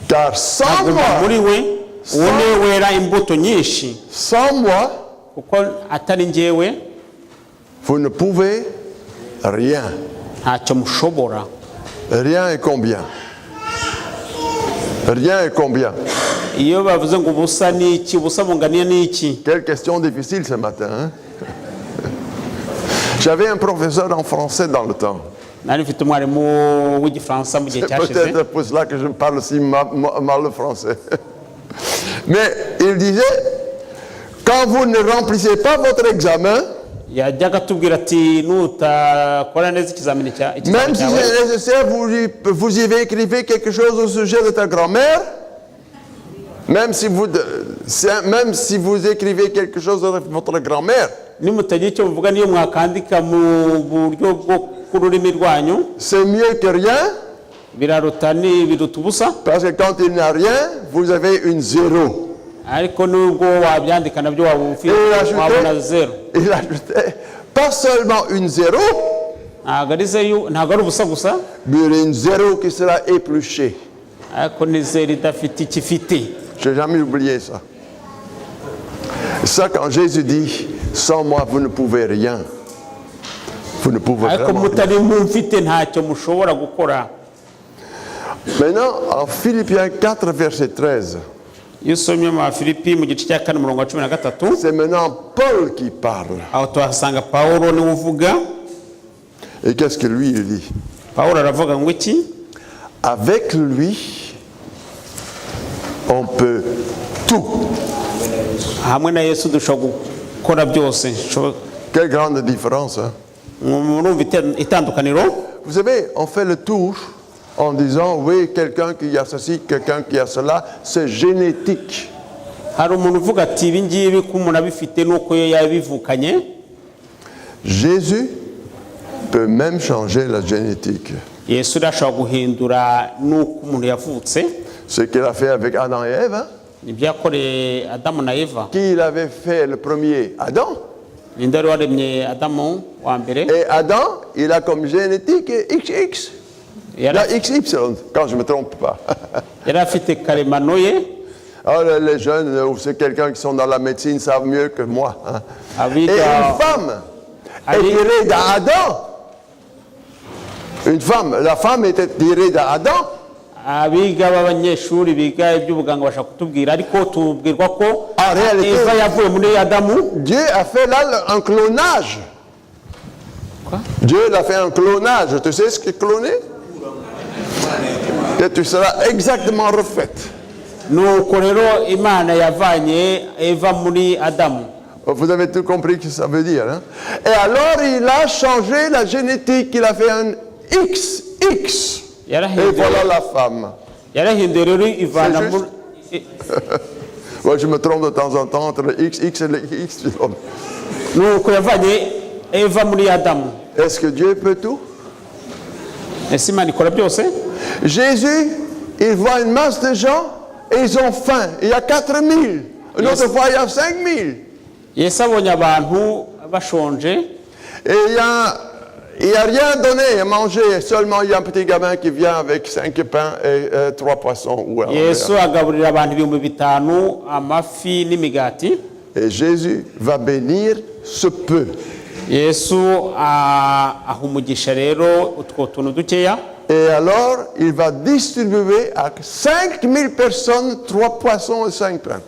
Car sans aguma muri moi, we uwo niwe wera imbuto nyinshi sans moi, kuko atari njyewe vous ne pouvez rien. ntacyo mushobora. Rien et combien? Rien et combien? Iyo bavuze ngo ubusa ni iki, ubusa bunganiye ni iki? Quelle question difficile ce matin. Hein? J'avais un professeur en français dans le temps. Nari mfite umwarimu w'igifaransa mu gihe C'est cyashize. peut-être pour cela que je parle aussi mal le français. Mais il disait, quand vous ne remplissez pas votre examen, Yajyaga atubwira ati nutakora neza ikizamini même si cyawe c'est nécessaire, vous y écrivez quelque chose au sujet de ta grand-mère, même si vous écrivez quelque chose de votre grand-mère, nimutagira icyo muvuga niyo mwakandika mu buryo bwo ku rurimi rwanyu c'est mieux que rien, biruta ubusa, parce que quand il n'y a rien, vous avez une zéro. ariko nubwo wabyandika nabyo wabona zero. Il ajoutait, pas seulement une zéro, ntabwo ari ubusa gusa, mais une zéro qui sera épluchée. ariko ni zero idafite ikifite. Je n'ai jamais oublié ça. Ça, quand Jésus dit, sans moi, vous ne pouvez rien. Vous ne pouvez ariko vraiment rien. mutari mufite ntacyo mushobora gukora. Maintenant, en Philippiens 4, verset 13, Iyo usomye mu Filipi mu gice cya 4 umurongo wa 13, c'est maintenant Paul qui parle. aho tuhasanga Pawulo niwe uvuga. Et qu'est-ce que lui, il dit? Pawulo aravuga ngo iki? Avec lui, on peut tout. Hamwe na Yesu dushobora gukora byose. Quelle grande différence, hein? Murumva itandukaniro? Vous savez, on fait le tour en disant, oui, quelqu'un qui a ceci, quelqu'un qui a cela, c'est génétique. Hari umuntu uvuga ati ibi ngibi ko umuntu abifite nuko yabivukanye. Jésus peut même changer la génétique. Yesu arashobora guhindura nuko umuntu yavutse. Ce qu'il a fait avec Adam et Ève. Hein? Nibyo yakoreye Adamu na Eva. Qui il avait fait le premier? Adam. Ninde wari waremye Adamu wa mbere? Et Adam, il a comme génétique XX. Il a XY, quand je ne me trompe pas. Yari afite karemano ye. Alors, les jeunes, ou c'est quelqu'un qui sont dans la médecine, savent mieux que moi. Hein? Et une femme est tirée d'Adam. Une femme, la femme était tirée d'Adam. Abiga b'abanyeshuri biga iby'ubuganga bashaka kutubwira ariko tubwirwa ko Eva yavuye muri Adamu. Dieu a fait là un clonage. Quoi? Dieu a fait un clonage. Tu sais ce qu'est cloné? Et tu seras exactement refaite. Nuko rero Imana yavanye Eva muri Adamu. Vous avez tout compris ce que ça veut dire. Hein? Et alors il a changé la génétique. Il a fait un XX. Et voilà la femme. Moi, je me trompe de temps en temps entre le XX et le XY. Est-ce que Dieu peut tout? Jésus, il voit une masse de gens et ils ont faim. Il y a 4000. Une autre fois, il y a 5000. Et il n'y a rien donné à manger, seulement il y a un petit gamin qui vient avec 5 pains et 3 poissons. Et Jésus va bénir ce peu. Et alors, il va distribuer à 5000 personnes 3 poissons et 5 pains.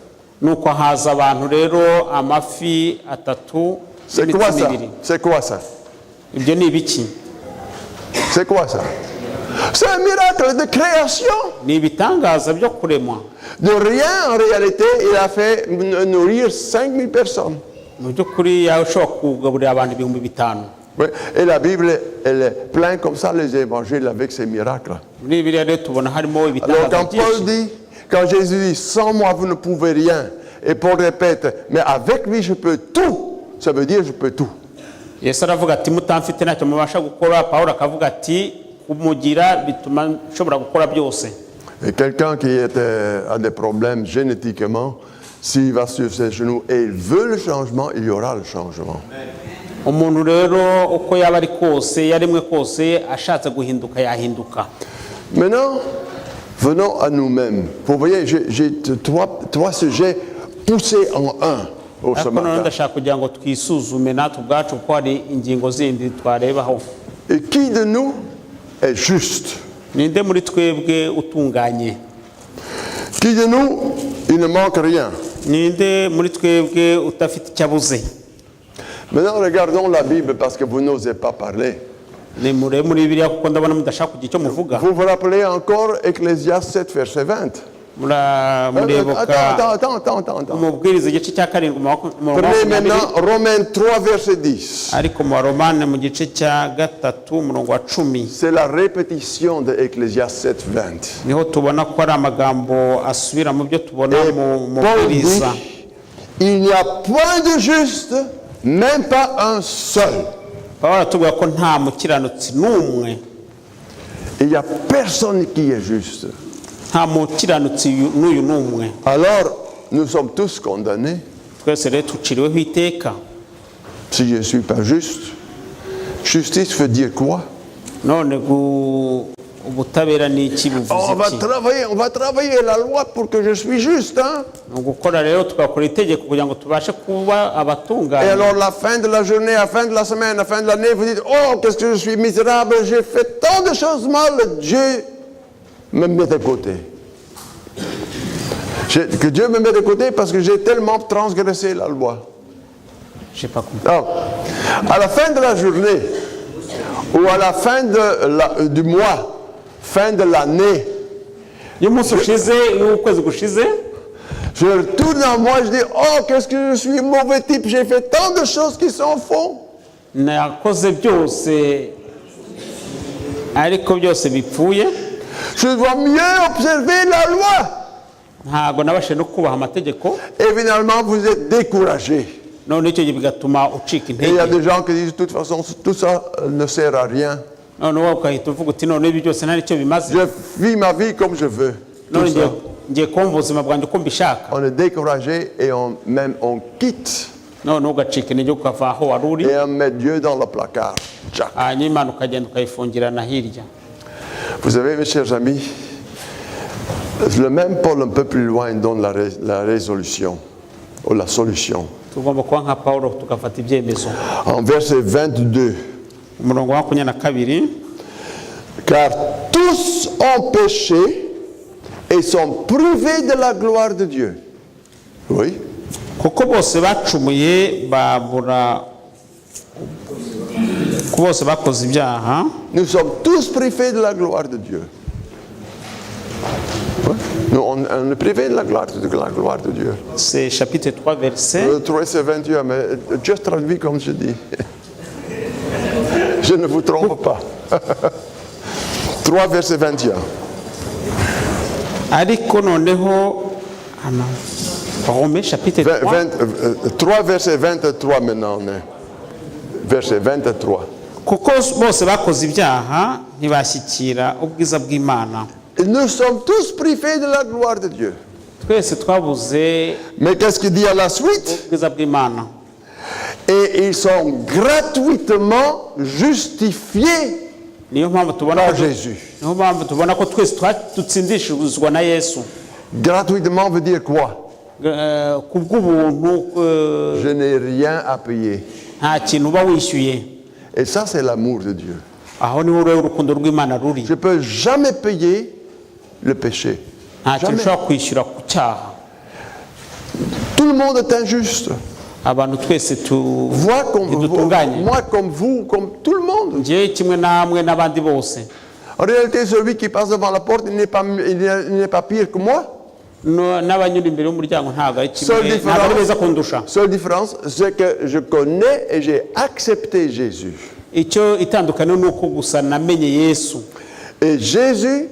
C'est quoi ça? C'est quoi ça? C'est quoi ça? C'est un miracle de création. De rien, en réalité, il a fait nourrir 5000 personnes. mu by'ukuri yashobora kugaburira abantu 5,000. Oui. Et la Bible, elle est pleine comme ça, les évangiles, avec ses miracles. Muri Bibiliya rero tubona harimo Alors ibitangaza quand Paul byinshi. dit, quand Jésus dit, sans moi vous ne pouvez rien, et Paul répète, mais avec lui je peux tout, ça veut dire je peux tout. Yesu aravuga ati mutamfite ntacyo mubasha gukora. Pawulo akavuga ati kumugira bituma nshobora gukora byose. Et quelqu'un qui a des problèmes génétiquement, s'il va sur ses genoux et il veut le changement, il y aura le changement. Umuntu rero uko yaba ari kose yaremwe kose ashatse guhinduka yahinduka. Maintenant, venons à nous-mêmes. Vous voyez, j'ai trois sujets poussés en un au ce Ariko noneho matin. ndashaka kugira ngo twisuzume natwe ubwacu kuko hari ingingo zindi twarebaho. Et qui de nous est juste? Ninde muri twebwe utunganye? Qui de nous, il ne manque rien? Ninde muri twebwe utafite icyabuze? Maintenant, regardons la Bible parce que vous n'osez pas parler. Ni muri Bibiliya kuko ndabona mudashaka kugira icyo muvuga. Vous vous rappelez encore Ecclésiaste 7, verset 20. Muribuka Attends. umubwiriza igice cya 7 Prenez maintenant Romains 3, verset 10. ariko mu Romane mu gice cya 3 umurongo wa 10 C'est la répétition de Ecclésiaste 7, 20. niho tubona ko ari amagambo asubira mu byo tubona Et mu Paul dit, mubwiriza. il n'y a point de juste, même pas un seul. Pawulo atubwira ko nta mukiranutsi n'umwe, Il n'y a personne qui est juste. nta mukiranutsi n'uyu n'umwe. Alors, nous sommes tous condamnés. Twese rero tuciriweho iteka. Si je ne suis pas juste, justice veut dire quoi? None ubutabera ni iki buvuze On va travailler la loi pour que je suis juste. Hein? gukora rero tugakora itegeko kugira ngo tubashe kuba Et abatunganye. alors, la fin de la journée, la fin de la semaine, la fin de l'année, vous dites, oh, qu'est-ce que je suis misérable, j'ai fait tant de choses mal, Dieu me met de côté. Que Dieu me met de côté parce que j'ai tellement transgressé la loi. Je sais pas comment. Alors, à la fin de la journée, ou à la fin du mois, fin de l'année, Iyo umunsi ushize, iyo ukwezi gushize, je retourne en moi, je dis, oh, qu'est-ce que je suis mauvais type, j'ai fait tant de choses qui sont faux. nakoze byose ariko byose bipfuye, Je dois mieux observer la loi. ntago nabashe no kubaha amategeko. Et finalement, vous êtes découragé. None icyo gihe bigatuma ucika Et il y a intege. des gens qui disent, de toute façon, tout ça ne sert à rien. None wowe ukahita uvuga uti none ibi byose nta nicyo bimaze. Je vis ma vie comme je veux. Tout None ça. ngiye kuba ubuzima bwanjye uko mbishaka. On est découragé et on quitte None ugacika intege ukava aho wari uri, et on met Dieu dans le placard. Tchac. hanyuma Imana ukagenda ukayifungirana hirya. Vous savez, mes chers amis, le même Paul un peu plus loin donne la résolution ou la solution. Tugomba kuba nka Pawulo tugafata ibyemezo. En verset 22, Umurongo wa 22, car tous ont péché et sont privés de la gloire de Dieu. Oui. kuko bose bacumuye babura, kuko bose bakoze ibyaha. Nous sommes tous privés de la gloire de Dieu. Oui. Nous, on est privés de la gloire de Dieu. C'est chapitre 3 verset. Le 3 c'est 21, mais juste traduit comme je dis. Je ne vous trompe pas. 3 verset 21. Ariko noneho Rome chapitre 3 3 verset 23 maintenant. On est. Verset 23. kuko bose bakoze ibyaha ntibashyikira ubwiza bw'Imana. Et nous sommes tous privés de la gloire de Dieu. Twese twabuze Mais qu'est-ce qu'il dit à la suite? ubwiza bw'Imana. Et ils sont gratuitement justifiés Niyo mpamvu tubona par ko Jésus. niyo mpamvu tubona ko twese dutsindishirizwa na Yesu. Gratuitement veut dire quoi? Kubw'ubuntu, Je n'ai rien à payer. nta kintu uba wishyuye. Et ça, c'est l'amour de Dieu. Aho niho rero urukundo rw'Imana ruri. Je ne peux jamais payer le péché. Nta kintu Jamais. ushobora kwishyura ku cyaha. Tout le monde est injuste. Abantu twese Moi comme vous, comme tout le monde. njyewe kimwe namwe n'abandi bose. En réalité, celui qui passe devant la porte, il n'est pas pire que moi. n'abanyura imbere y'umuryango ntabwo ari kimwe, ntabwo ari beza kundusha. Seule différence, c'est que je connais et j'ai accepté Jésus. Icyo itandukanye ni uko gusa namenye Yesu. Et Jésus,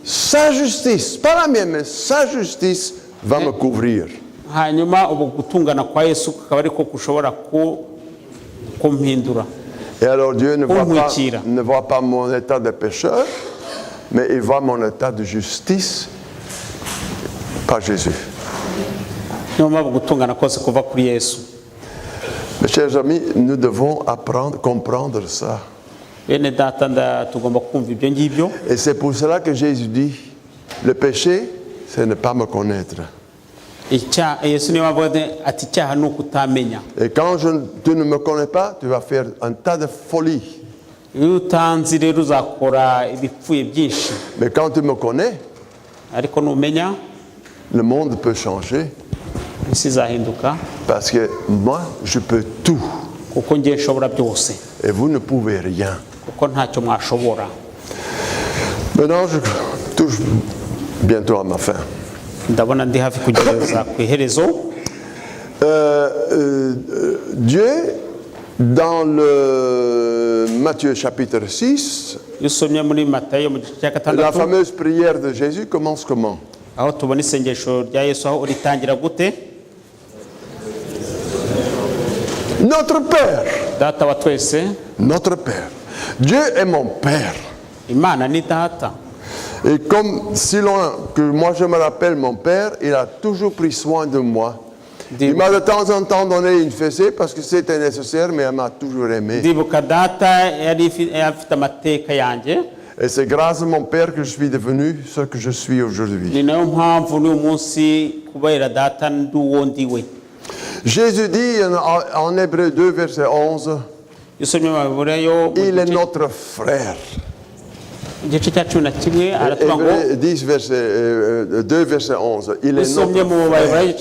sa justice, pas la mienne, mais sa justice va me couvrir. Hanyuma ubu gutungana kwa Yesu akaba ariko kushobora kumpindura. Et alors Dieu ne voit pas mon état de pécheur, mais il voit mon état de justice par Jésus. Mes chers amis, nous devons apprendre, comprendre ça. Et c'est pour cela que Jésus dit, le péché, c'est ne pas me connaître. Et quand tu ne me connais pas, tu vas faire un tas de folies. Mais quand tu me connais, le monde peut changer. Parce que moi, je peux tout. Et vous ne pouvez rien. Maintenant, je touche bientôt à ma fin. Dieu, dans le Matthieu chapitre 6, la fameuse prière de Jésus commence comment? Notre Père. Notre Père. Dieu est mon Père. Et comme si loin que moi je me rappelle mon Père, il a toujours pris soin de moi. Il m'a de temps en temps donné une fessée parce que c'était nécessaire, mais il m'a toujours aimé. Et c'est grâce à mon Père que je suis devenu ce que je suis aujourd'hui. Jésus dit en Hébreux 2, verset 11, il est notre frère. Hébreux 10, verset 2, verset 11, il est notre frère.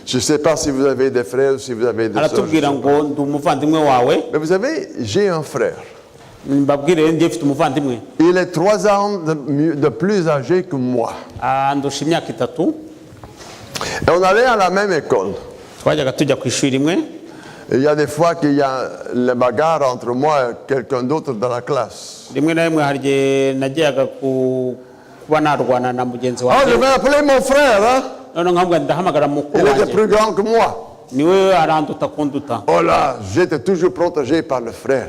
Je ne sais pas si vous avez des frères ou si vous avez des sœurs. Mais vous savez, j'ai un frère. Il est 3 ans de plus âgé que moi. Et on allait à la même école. Et il y a des fois qu'il y a la bagarre entre moi et quelqu'un d'autre dans la classe. Oh, je vais appeler mon frère. Hein? Il était plus grand que moi. Oh là, j'étais toujours protégé par le frère.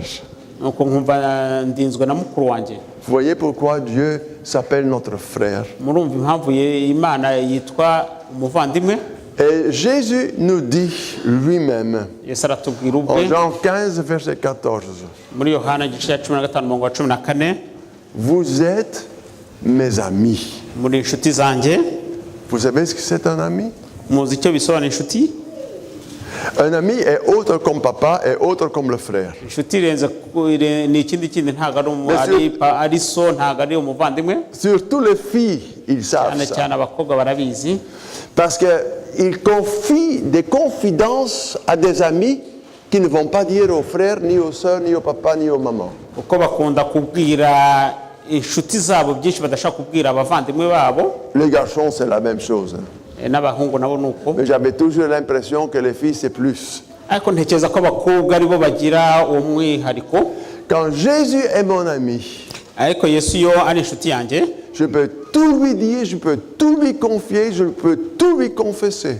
Vous voyez pourquoi Dieu s'appelle notre frère. Et Jésus nous dit lui-même, en Jean 15, verset 14, vous êtes mes amis. Vous savez ce que c'est un ami? Un ami est autre comme papa et autre comme le frère. Surtout les filles, ils savent ça. Parce qu'ils confient des confidences à des amis qui ne vont pas dire aux frères, ni aux sœurs, ni au papa, ni aux mamans. Les garçons, c'est la même chose. Mais j'avais toujours l'impression que les filles, c'est plus. Quand Jésus est mon ami, je peux tout lui dire, je peux tout lui confier, je peux tout lui confesser.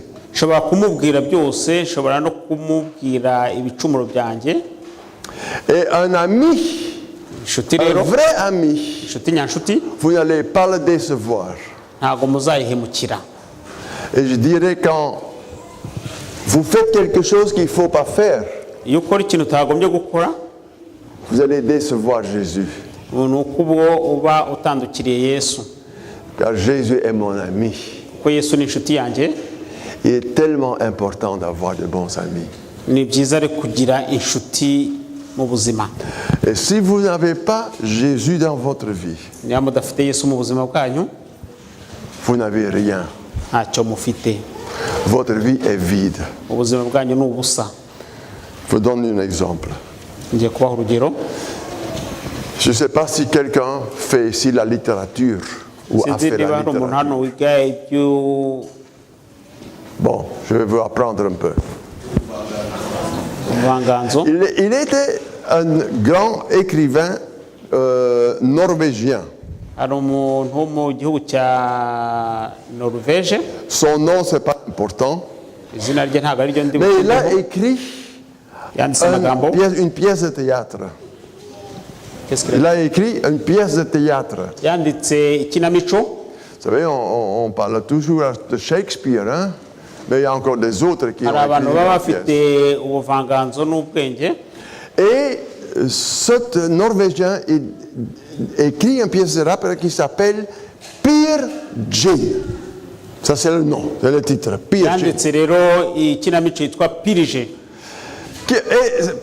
Et un ami, un vrai ami, vous n'allez pas le décevoir. Et je dirais quand vous faites quelque chose qu'il ne faut pas faire, vous allez décevoir Jésus. Car Jésus est mon ami. Il est tellement important d'avoir de bons amis. Et si vous n'avez pas Jésus dans votre vie, vous n'avez rien. Votre vie est vide. Je vous donne un exemple. Je ne sais pas si quelqu'un fait ici la littérature. ou a sinzi fait niba la hari umuntu littérature. hano wiga iby'ubuvanganzo. Bon, je vais vous apprendre un peu. Il était un grand écrivain norvégien. Hari umuntu wo mu gihugu cya Norvège, Son nom, c'est pas important. izina rye ntabwo ari ryo ndi Mais il a bukigeho, écrit yanditse amagambo. une pièce de théâtre. Qu'est-ce qu'il Il a- a écrit une pièce de théâtre. yanditse ikinamico. Vous savez, on parle toujours de Shakespeare, hein? Mais il y a encore des autres qui ont Hari abantu écrit baba la pièce. bafite ubuvanganzo n'ubwenge. Et cet Norvégien écrit une pièce de théâtre qui s'appelle Peer Gynt. Ça, c'est le nom, c'est le titre, Peer Gynt. Yanditse rero ikinamico yitwa Pirige.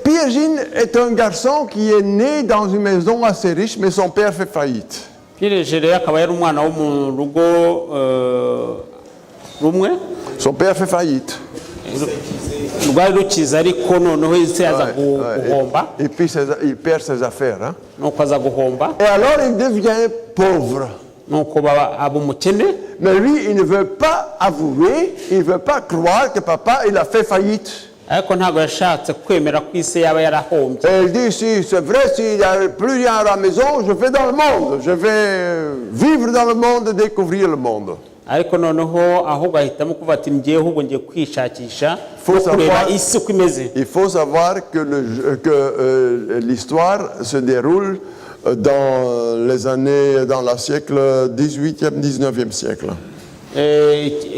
Peer Gynt est un garçon qui est né dans une maison assez riche, mais son père fait faillite. Pirige rero akaba yari umwana wo mu rugo rumwe Son père fait faillite. rwari rukize, ariko noneho ise aza guhomba, Et puis il perd ses affaires. Hein? nuko aza guhomba, Et alors il devient pauvre. nuko aba umukene. Mais lui, il ne veut pas avouer, il ne veut pas croire que papa, il a fait faillite. Ariko ntabwo yashatse kwemera ko ise yaba yarahombye. Et il dit, si c'est vrai, s'il n'y a plus rien à la maison, je vais dans le monde. Je vais vivre dans le monde, découvrir le monde. Ariko noneho ahubwo ahitamo kuvuga ati ngiye ahubwo ngiye kwishakisha Faut no kureba savoir- isi uko imeze. Il faut savoir que l'histoire se déroule dans le siècle 18e, 19e siècle.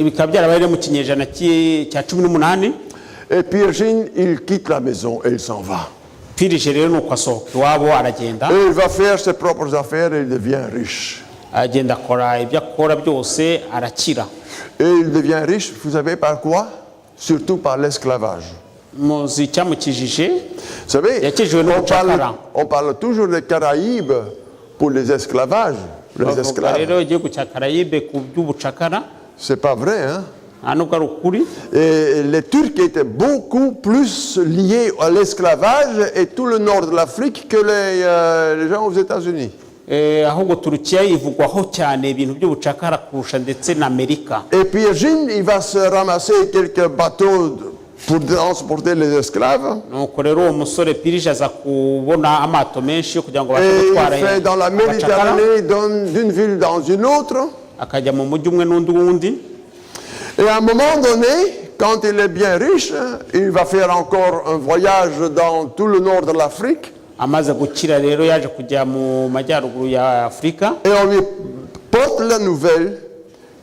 Bikaba byarabaye rero mu kinyejana cya 18. Et Peer Gynt, il quitte la maison et il s'en va. Pirige rero nuko asohoka iwabo aragenda, Et il va faire ses propres affaires et il devient riche. agenda akora ibyo akora byose arakira. Et il devient riche, vous savez par quoi? Surtout par l'esclavage. Muzi icyamukijije, Vous savez, yakijijwe n'ubucakara. on parle toujours des Caraïbes pour les esclavages, les Bavuga esclaves. rero igihugu cya Karayibe ku by'ubucakara, C'est pas vrai, hein? nta nubwo ari ukuri. Et les Turcs étaient beaucoup plus liés à l'esclavage et tout le nord de l'Afrique que les gens aux États-Unis. Ahubwo Turukiya ivugwaho cyane ibintu by'ubucakara kurusha ndetse na Amerika. Et Peer Gynt, il va se ramasser quelques bateaux pour transporter les esclaves. Nuko rero uwo musore Pirige aza kubona amato menshi yo kugira ngo Et babashe il gutwara fait dans la abacakara, Méditerranée d'une ville dans une autre. akajya mu mujyi umwe n'undi wundi. Et à un moment donné, quand il est bien riche, il va faire encore un voyage dans tout le nord de l'Afrique. Amaze gukira rero yaje kujya mu majyaruguru ya Afurika, Et on lui porte la nouvelle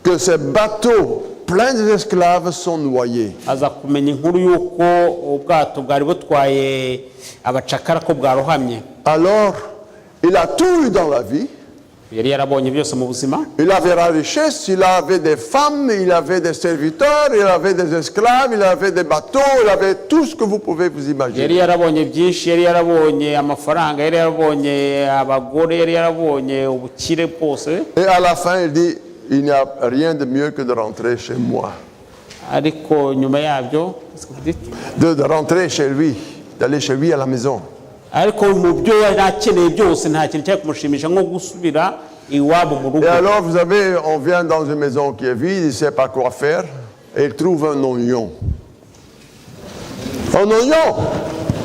que ces bateaux pleins d'esclaves sont noyés. aza kumenya inkuru y'uko ubwato bwari butwaye abacakara ko bwarohamye. Alors, il a tout eu dans la vie. Yari yarabonye byose mu buzima, Il avait la richesse, il avait des femmes, il avait des serviteurs, il avait des esclaves, il avait des bateaux, il avait tout ce que vous pouvez vous yari imaginer. yarabonye byinshi, yari yarabonye amafaranga, yari yarabonye abagore, yari yarabonye ubukire bwose. Et à la fin, il dit, il n'y a rien de mieux que de rentrer chez moi. Ariko nyuma yabyo, De rentrer chez lui, d'aller chez lui à la maison. ariko mu byo yari akeneye byose nta kintu cyari kumushimisha nko gusubira iwabo mu rugo. Et alors, vous savez, on vient dans une maison qui est vide, il ne sait pas quoi faire, et il trouve un oignon. Un oignon!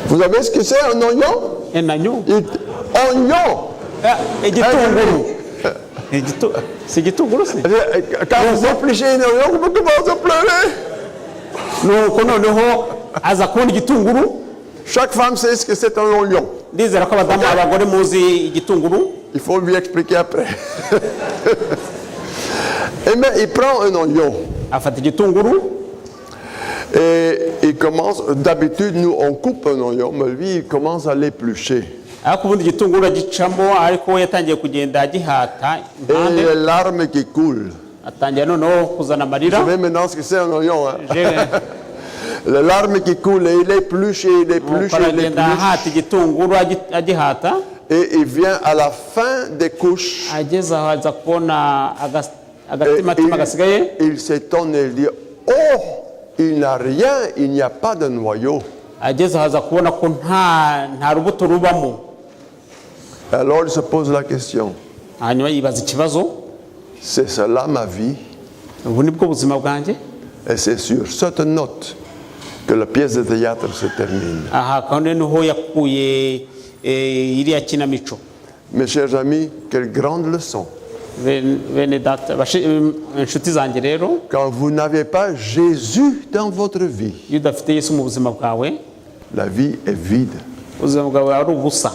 Vous savez ce que c'est un oignon? Enanyo, Oignon! igitunguru. Si igitunguru se? Quand vous épluchez un oignon, vous commencez à pleurer. Nuko noneho aza kubona igitunguru. Chaque femme sait ce que c'est un oignon. Ndizera ko abagore muzi igitunguru. Il faut lui expliquer après. Et bien, il prend un oignon. Afata igitunguru, Et il commence, d'habitude, nous, on coupe un oignon, mais lui, il commence à l'éplucher. ariko ubundi igitunguru agicamo, ariko we yatangiye kugenda agihata Et impande, les larmes qui coulent. atangira noneho kuzana Vous amarira. savez maintenant ce que c'est un oignon, hein? Je- Les larmes qui coulent, et il épluche, et il épluche, nuko et il aragenda épluche. ahata igitunguru agihata, Et il vient à la fin des couches. ageze aho aza kubona Et agatimatima gasigaye, il s'étonne et il dit, oh, il n'a rien, il n'y a pas de noyau. ageze aho aza kubona ko nta rubuto rubamo. Alors il se pose la question, Hanyuma yibaza ikibazo, C'est cela ma vie. ubu ni bwo buzima bwanjye. Et c'est sur cette note que la pièce de théâtre se termine. Aha kandi niho yakuye iriya kinamico. Mes chers amis, quelle grande leçon. Bene data inshuti zanjye rero, Quand vous n'avez pas Jésus dans votre vie, iyo udafite Yesu mu buzima bwawe, la vie est vide. ubuzima bwawe ari ubusa.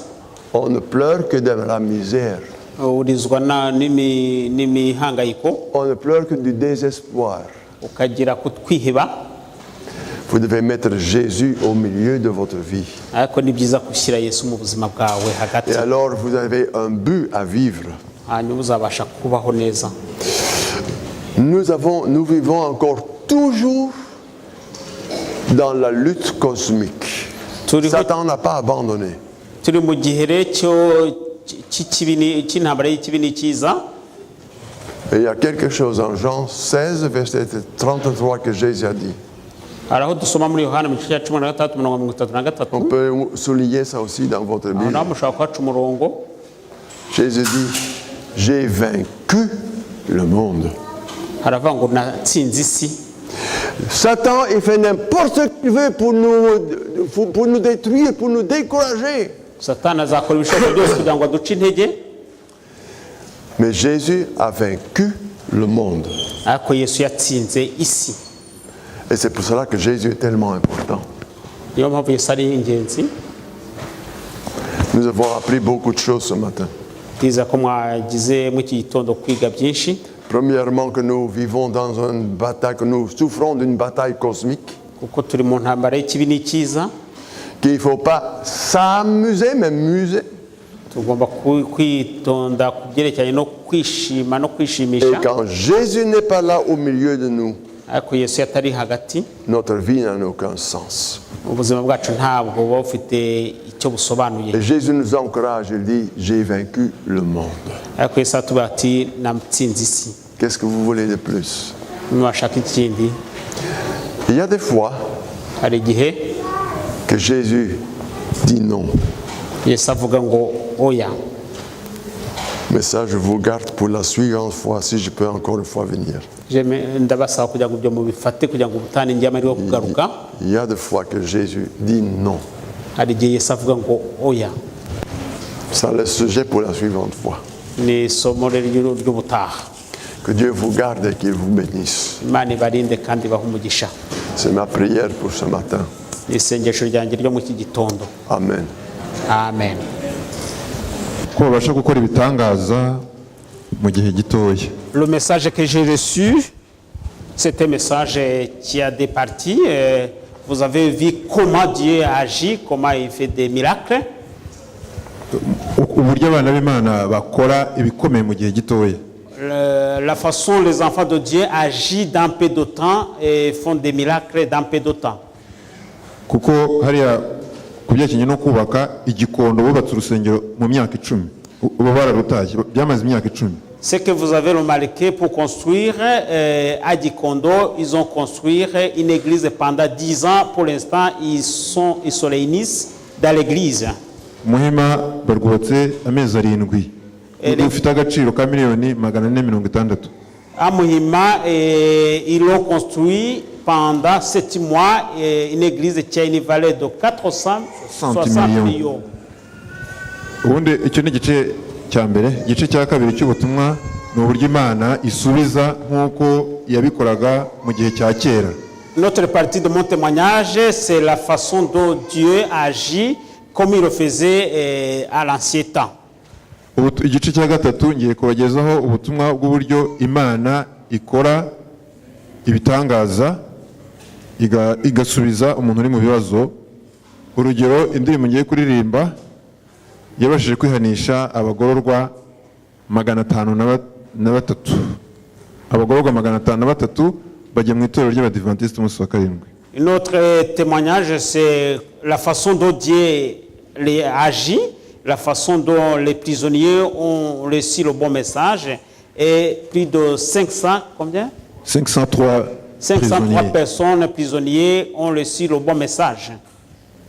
On ne pleure que de la misère. Urizwa n'imihangayiko, On ne pleure que du désespoir. ukagira kutwiheba. Vous devez mettre Jésus au milieu de votre vie. Ariko ni byiza gushyira Yesu mu buzima bwawe hagati, Et alors vous avez un but à vivre. hanyuma uzabasha kubaho neza. Nous vivons encore toujours dans la lutte cosmique. Turiho- Satan n'a pas abandonné. turi mu gihe rero cy'intambara y'ikibi n'ikiza. Et il y a quelque chose en Jean 16, verset 33 que Jésus a dit. hari aho dusoma muri Yohana mu gice cya 13:33. On peut souligner ça aussi dans votre aho Bible. naho mushobora kuhaca umurongo. Jésus dit, j'ai vaincu le monde. Haravuga ngo natsinze isi. Satan, il fait n'importe ce qu'il veut pour nous détruire, pour nous décourager. Satani azakora ibishoboka byose kugira ngo aduce intege, Mais Jésus a vaincu le monde. ariko Yesu yatsinze isi. Et c'est pour cela que Jésus est tellement important. Niyo mpamvu Yesu ari ingenzi. Nous avons appris beaucoup de choses ce matin. Byiza ko mwagize mu iki gitondo kwiga byinshi. Premièrement, que nous vivons dans une bataille, que nous souffrons d'une bataille cosmique, Kuko turi mu ntambara y'ikibi n'ikiza, qu'il ne faut pas s'amuser, mais muser. tugomba kwitonda ku byerekeranye no kwishima no Et kwishimisha. quand Jésus n'est pas là au milieu de nous, Ariko Yesu yatari hagati, notre vie n'a aucun sens. ubuzima bwacu ntabwo buba bufite icyo busobanuye. Et Jésus nous encourage, il dit, j'ai vaincu le monde. Ariko Yesu atubwira ati namutsinze isi. Qu'est-ce que vous voulez de plus? Niwashaka ikindi. Il y a des fois Hari igihe que Jésus dit non. Yesu avuga ngo oya. Mais ça, je vous garde pour la suivante fois, si je peux encore une fois venir. Ndabasaba kugira ngo ibyo mubifate kugira ngo ubutane njye amahirwe yo kugaruka. Il y a des fois que Jésus dit non. Hari igihe Yesu avuga ngo oya. Ça, le sujet pour la suivante fois. Ni isomo rero ry'ubutaha. Que Dieu vous garde et qu'il vous bénisse. Imana ibarinde kandi ibahe umugisha. C'est ma prière pour ce matin. Ni isengesho ryanjye ryo mu iki gitondo. Amen. Amen. ko babasha gukora ibitangaza mu gihe gitoya. Le message que j'ai reçu, c'est un message qui a des parties. Vous avez vu comment Dieu agit, comment il fait des miracles. Uburyo abana b'Imana bakora ibikomeye mu gihe gitoya. La façon les enfants de Dieu agissent dans peu de temps et font des miracles dans peu de temps. Kuko hariya ku byerekeranye no kubaka igikondo bubatse urusengero mu myaka 10. Ubu bararutashye byamaze imyaka 10. Ce que vous avez remarqué pour construire à Gikondo, ils ont construit une église pendant 10 ans. Pour l'instant, ils se réunissent dans l'église. Muhima barwubatse amezi 7. Ufite agaciro ka miliyoni 460. À Muhima, ils l'ont construit pendant 7 mois, une église qui a une valeur de 460 millions. Ubundi icyo ni igice cya mbere. Igice cya kabiri cy'ubutumwa ni uburyo Imana isubiza nk'uko yabikoraga mu gihe cya kera. Notre partie de mon témoignage, c'est la façon dont Dieu agit comme il le faisait à l'ancien temps. Igice cya gatatu ngiye kubagezaho ubutumwa bw'uburyo Imana ikora ibitangaza igasubiza umuntu uri mu bibazo. Urugero, indirimbo ngiye kuririmba yabashije kwihanisha abagororwa 503. Abagororwa 503 bagiye mu itorero ry'Abadiventiste umunsi wa karindwi. Notre témoignage, c'est la façon dont Dieu agit, la façon dont les prisonniers ont reçu le bon message, et plus de 500, combien 503 personnes prisonniers ont reçu le bon message.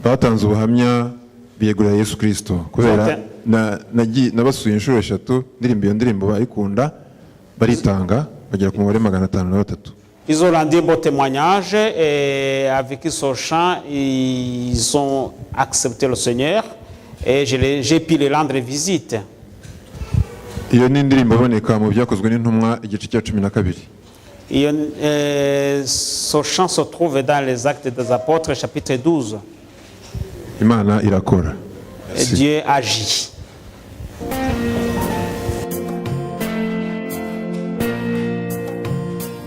batanze ubuhamya biyegurira Yesu Kristo kubera nabasuye inshuro 3 ndirimbo iyo ndirimbo bayikunda baritanga bagera ku mubare 503. Ils ont rendu un beau témoignage et avec ce chant, ils ont accepté le Seigneur et j'ai pu les rendre visite. Iyo ni indirimbo iboneka mu byakozwe n'intumwa igice cya 12. Ce chant se trouve dans les Actes des Apôtres, chapitre 12. Imana irakora. Et Dieu agit.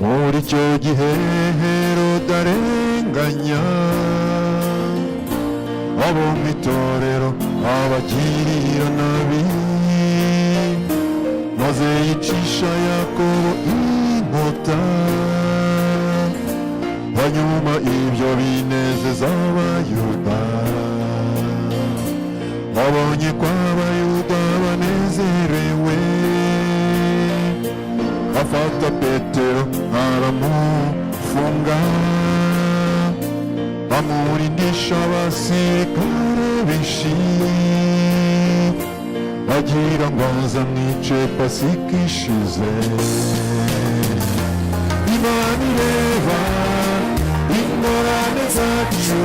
Muri icyo gihe Herode arenganya abo mu itorero abagirira nabi, maze yicisha Yakobo inkota. Hanyuma ibyo binezeza Abayuda, babonye ko Abayuda banezerewe, afata Petero aramufunga, amurindisha abasirikare benshi, agira ngo azamwice Pasika ishize. Imana ireba ingorane zacu,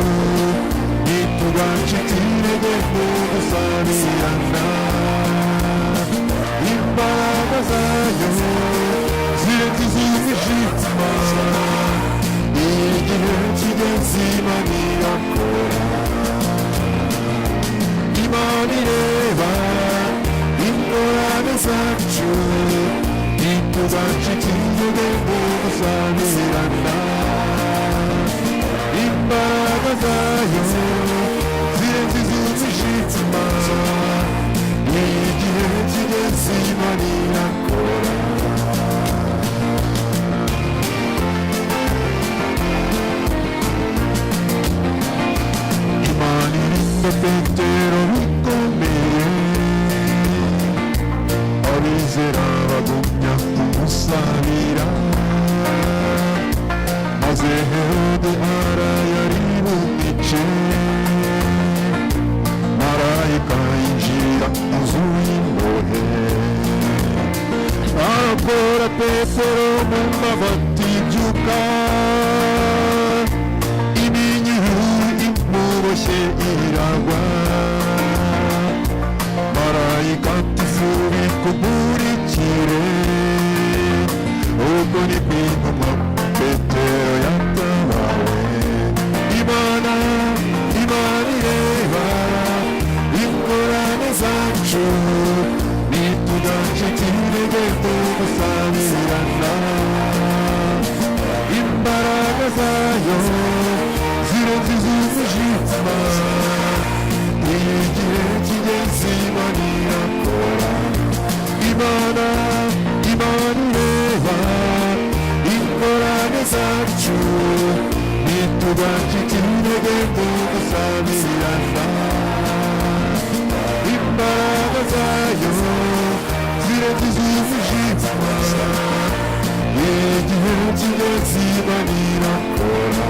ntitugacike intege mu gusabirana. Imbaraga zayo zirenze iz'umwijima, igihe kigeze Imana irakora. Imana ireba ingorane zacu, ntitugacike intege mu gusabirana. Imbaraga zayo zirenze iz'umwijima, igihe kigeze Imana irakora. Imana irinda Petero bikomeye, abizera bagumya kumusabira, maze Herode arayari bumwice. Marayika yinjira mu nzu y'imbohe, arakora Petero mu mabati ibyuka, iminyururu imuboshye iragwa. Marayika ati fubika umurikire, ubwo ni kwinuma Petero yatabawe. Imana ireba ingorane zacu, ntitugacike intege mu gusabirana. Imbaraga zayo zirenze iz'umwijima, igihe kigeze Imana irakora. Imana ireba ingorane zacu, ntitugacike intege mu gusabirana. Imbaraga zayo zirenze iz'umwijima, igihe kigeze Imana irakora.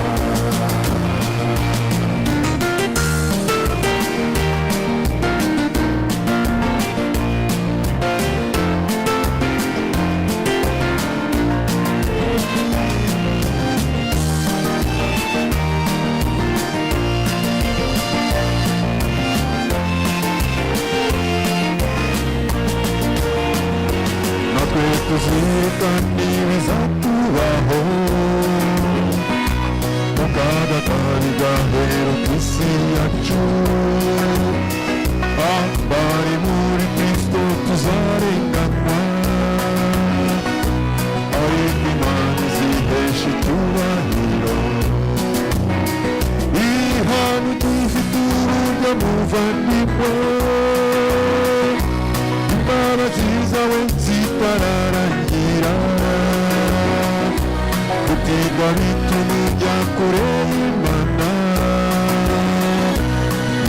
Tuzirikana ibizatubaho, mu kaga kari gahera ku isi yacu. Abari muri Kristo tuzarengana, ariko Imana izihesha icyubahiro. Ihana ugifite uburyo muvandimwe, imbabazi zawe zitararangira, gutirwa bituma ujya kure y'Imana,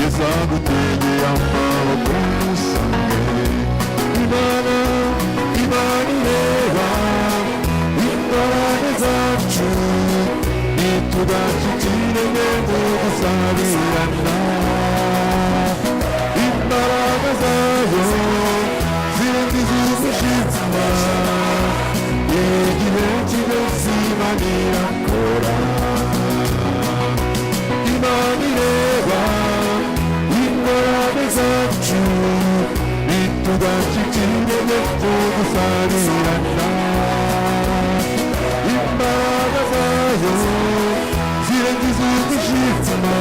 yazagutegeye amaboko musange. Imana ireba ingorane zacu, ntitugacike intege mu gusabirana. Imbaraga zayo zirenze iz'umwijima, Imana irakora Imana ireba ingorane zacu bitugashikirije tugusarirana imbaraga zayo zirengeje ugushitsama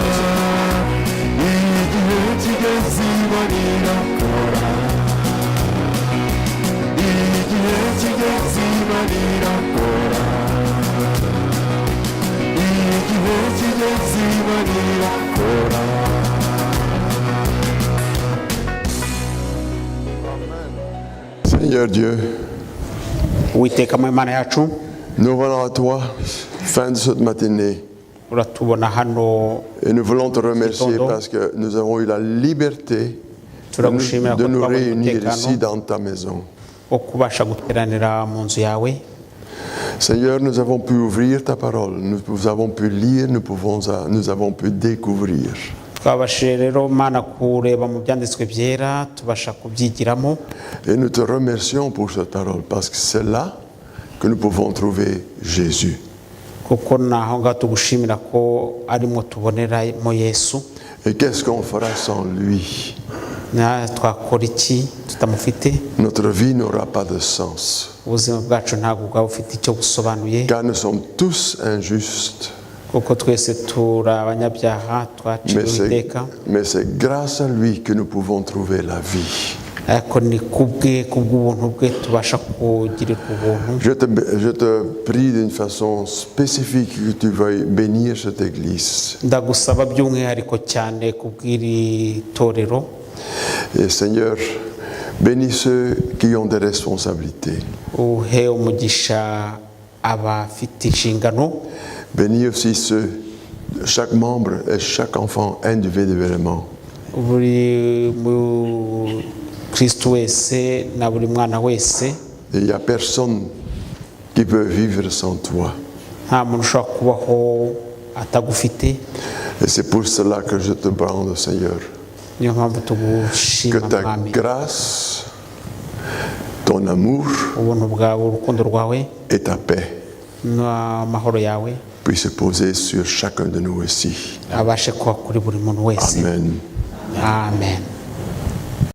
igihe kigeze Imana irakora igihe kigeze Imana irakora igihe kigeze Imana irakora. Seigneur Dieu, Uwiteka mu Imana yacu, nous venons à toi, fin de cette matinée, uratubona hano, et nous voulons te remercier Tondo. parce que nous avons eu la liberté turagushimira de ko nous twabonye réunir umutekano ici dans ta maison. wo kubasha guteranira mu nzu yawe. Seigneur, nous avons pu ouvrir ta parole, nous avons pu lire, nous avons pu découvrir. Twabashije rero Mana kureba mu byanditswe byera, tubasha kubyigiramo, Et nous te remercions pour cette parole parce que c'est là que nous pouvons trouver Jésus. kuko naho ngaho tugushimira ko arimo tuboneramo Yesu. Et qu'est-ce qu'on fera sans lui? Na twakora iki tutamufite? Notre vie n'aura pas de sens. Ubuzima bwacu ntabwo bwaba bufite icyo busobanuye, Car nous sommes tous injustes. kuko twese turi abanyabyaha twaciwe iteka, Mais c'est grâce à lui que nous pouvons trouver la vie. ariko ni kubw'ubuntu bwe tubasha kugirirwa ubuntu. Je te prie d'une façon spécifique que tu veuilles bénir cette église. Ndagusaba by'umwihariko cyane kubw'iri torero. Et Seigneur, bénis ceux qui ont des responsabilités. Uhe umugisha abafite inshingano, Bénis aussi chaque membre et chaque enfant individuellement. buri mu Kristo wese na buri mwana wese. Et il n'y a personne qui peut vivre sans toi. Nta muntu ushobora kubaho atagufite. Et c'est pour cela que je te brande, Seigneur. Niyo mpamvu Que tugushima ta Mwami, grâce, ton amour ubuntu bwawe, urukundo rwawe et ta paix n'amahoro yawe puissent se poser sur chacun de nous ici. abashe kuba kuri buri muntu wese. Amen. Amen.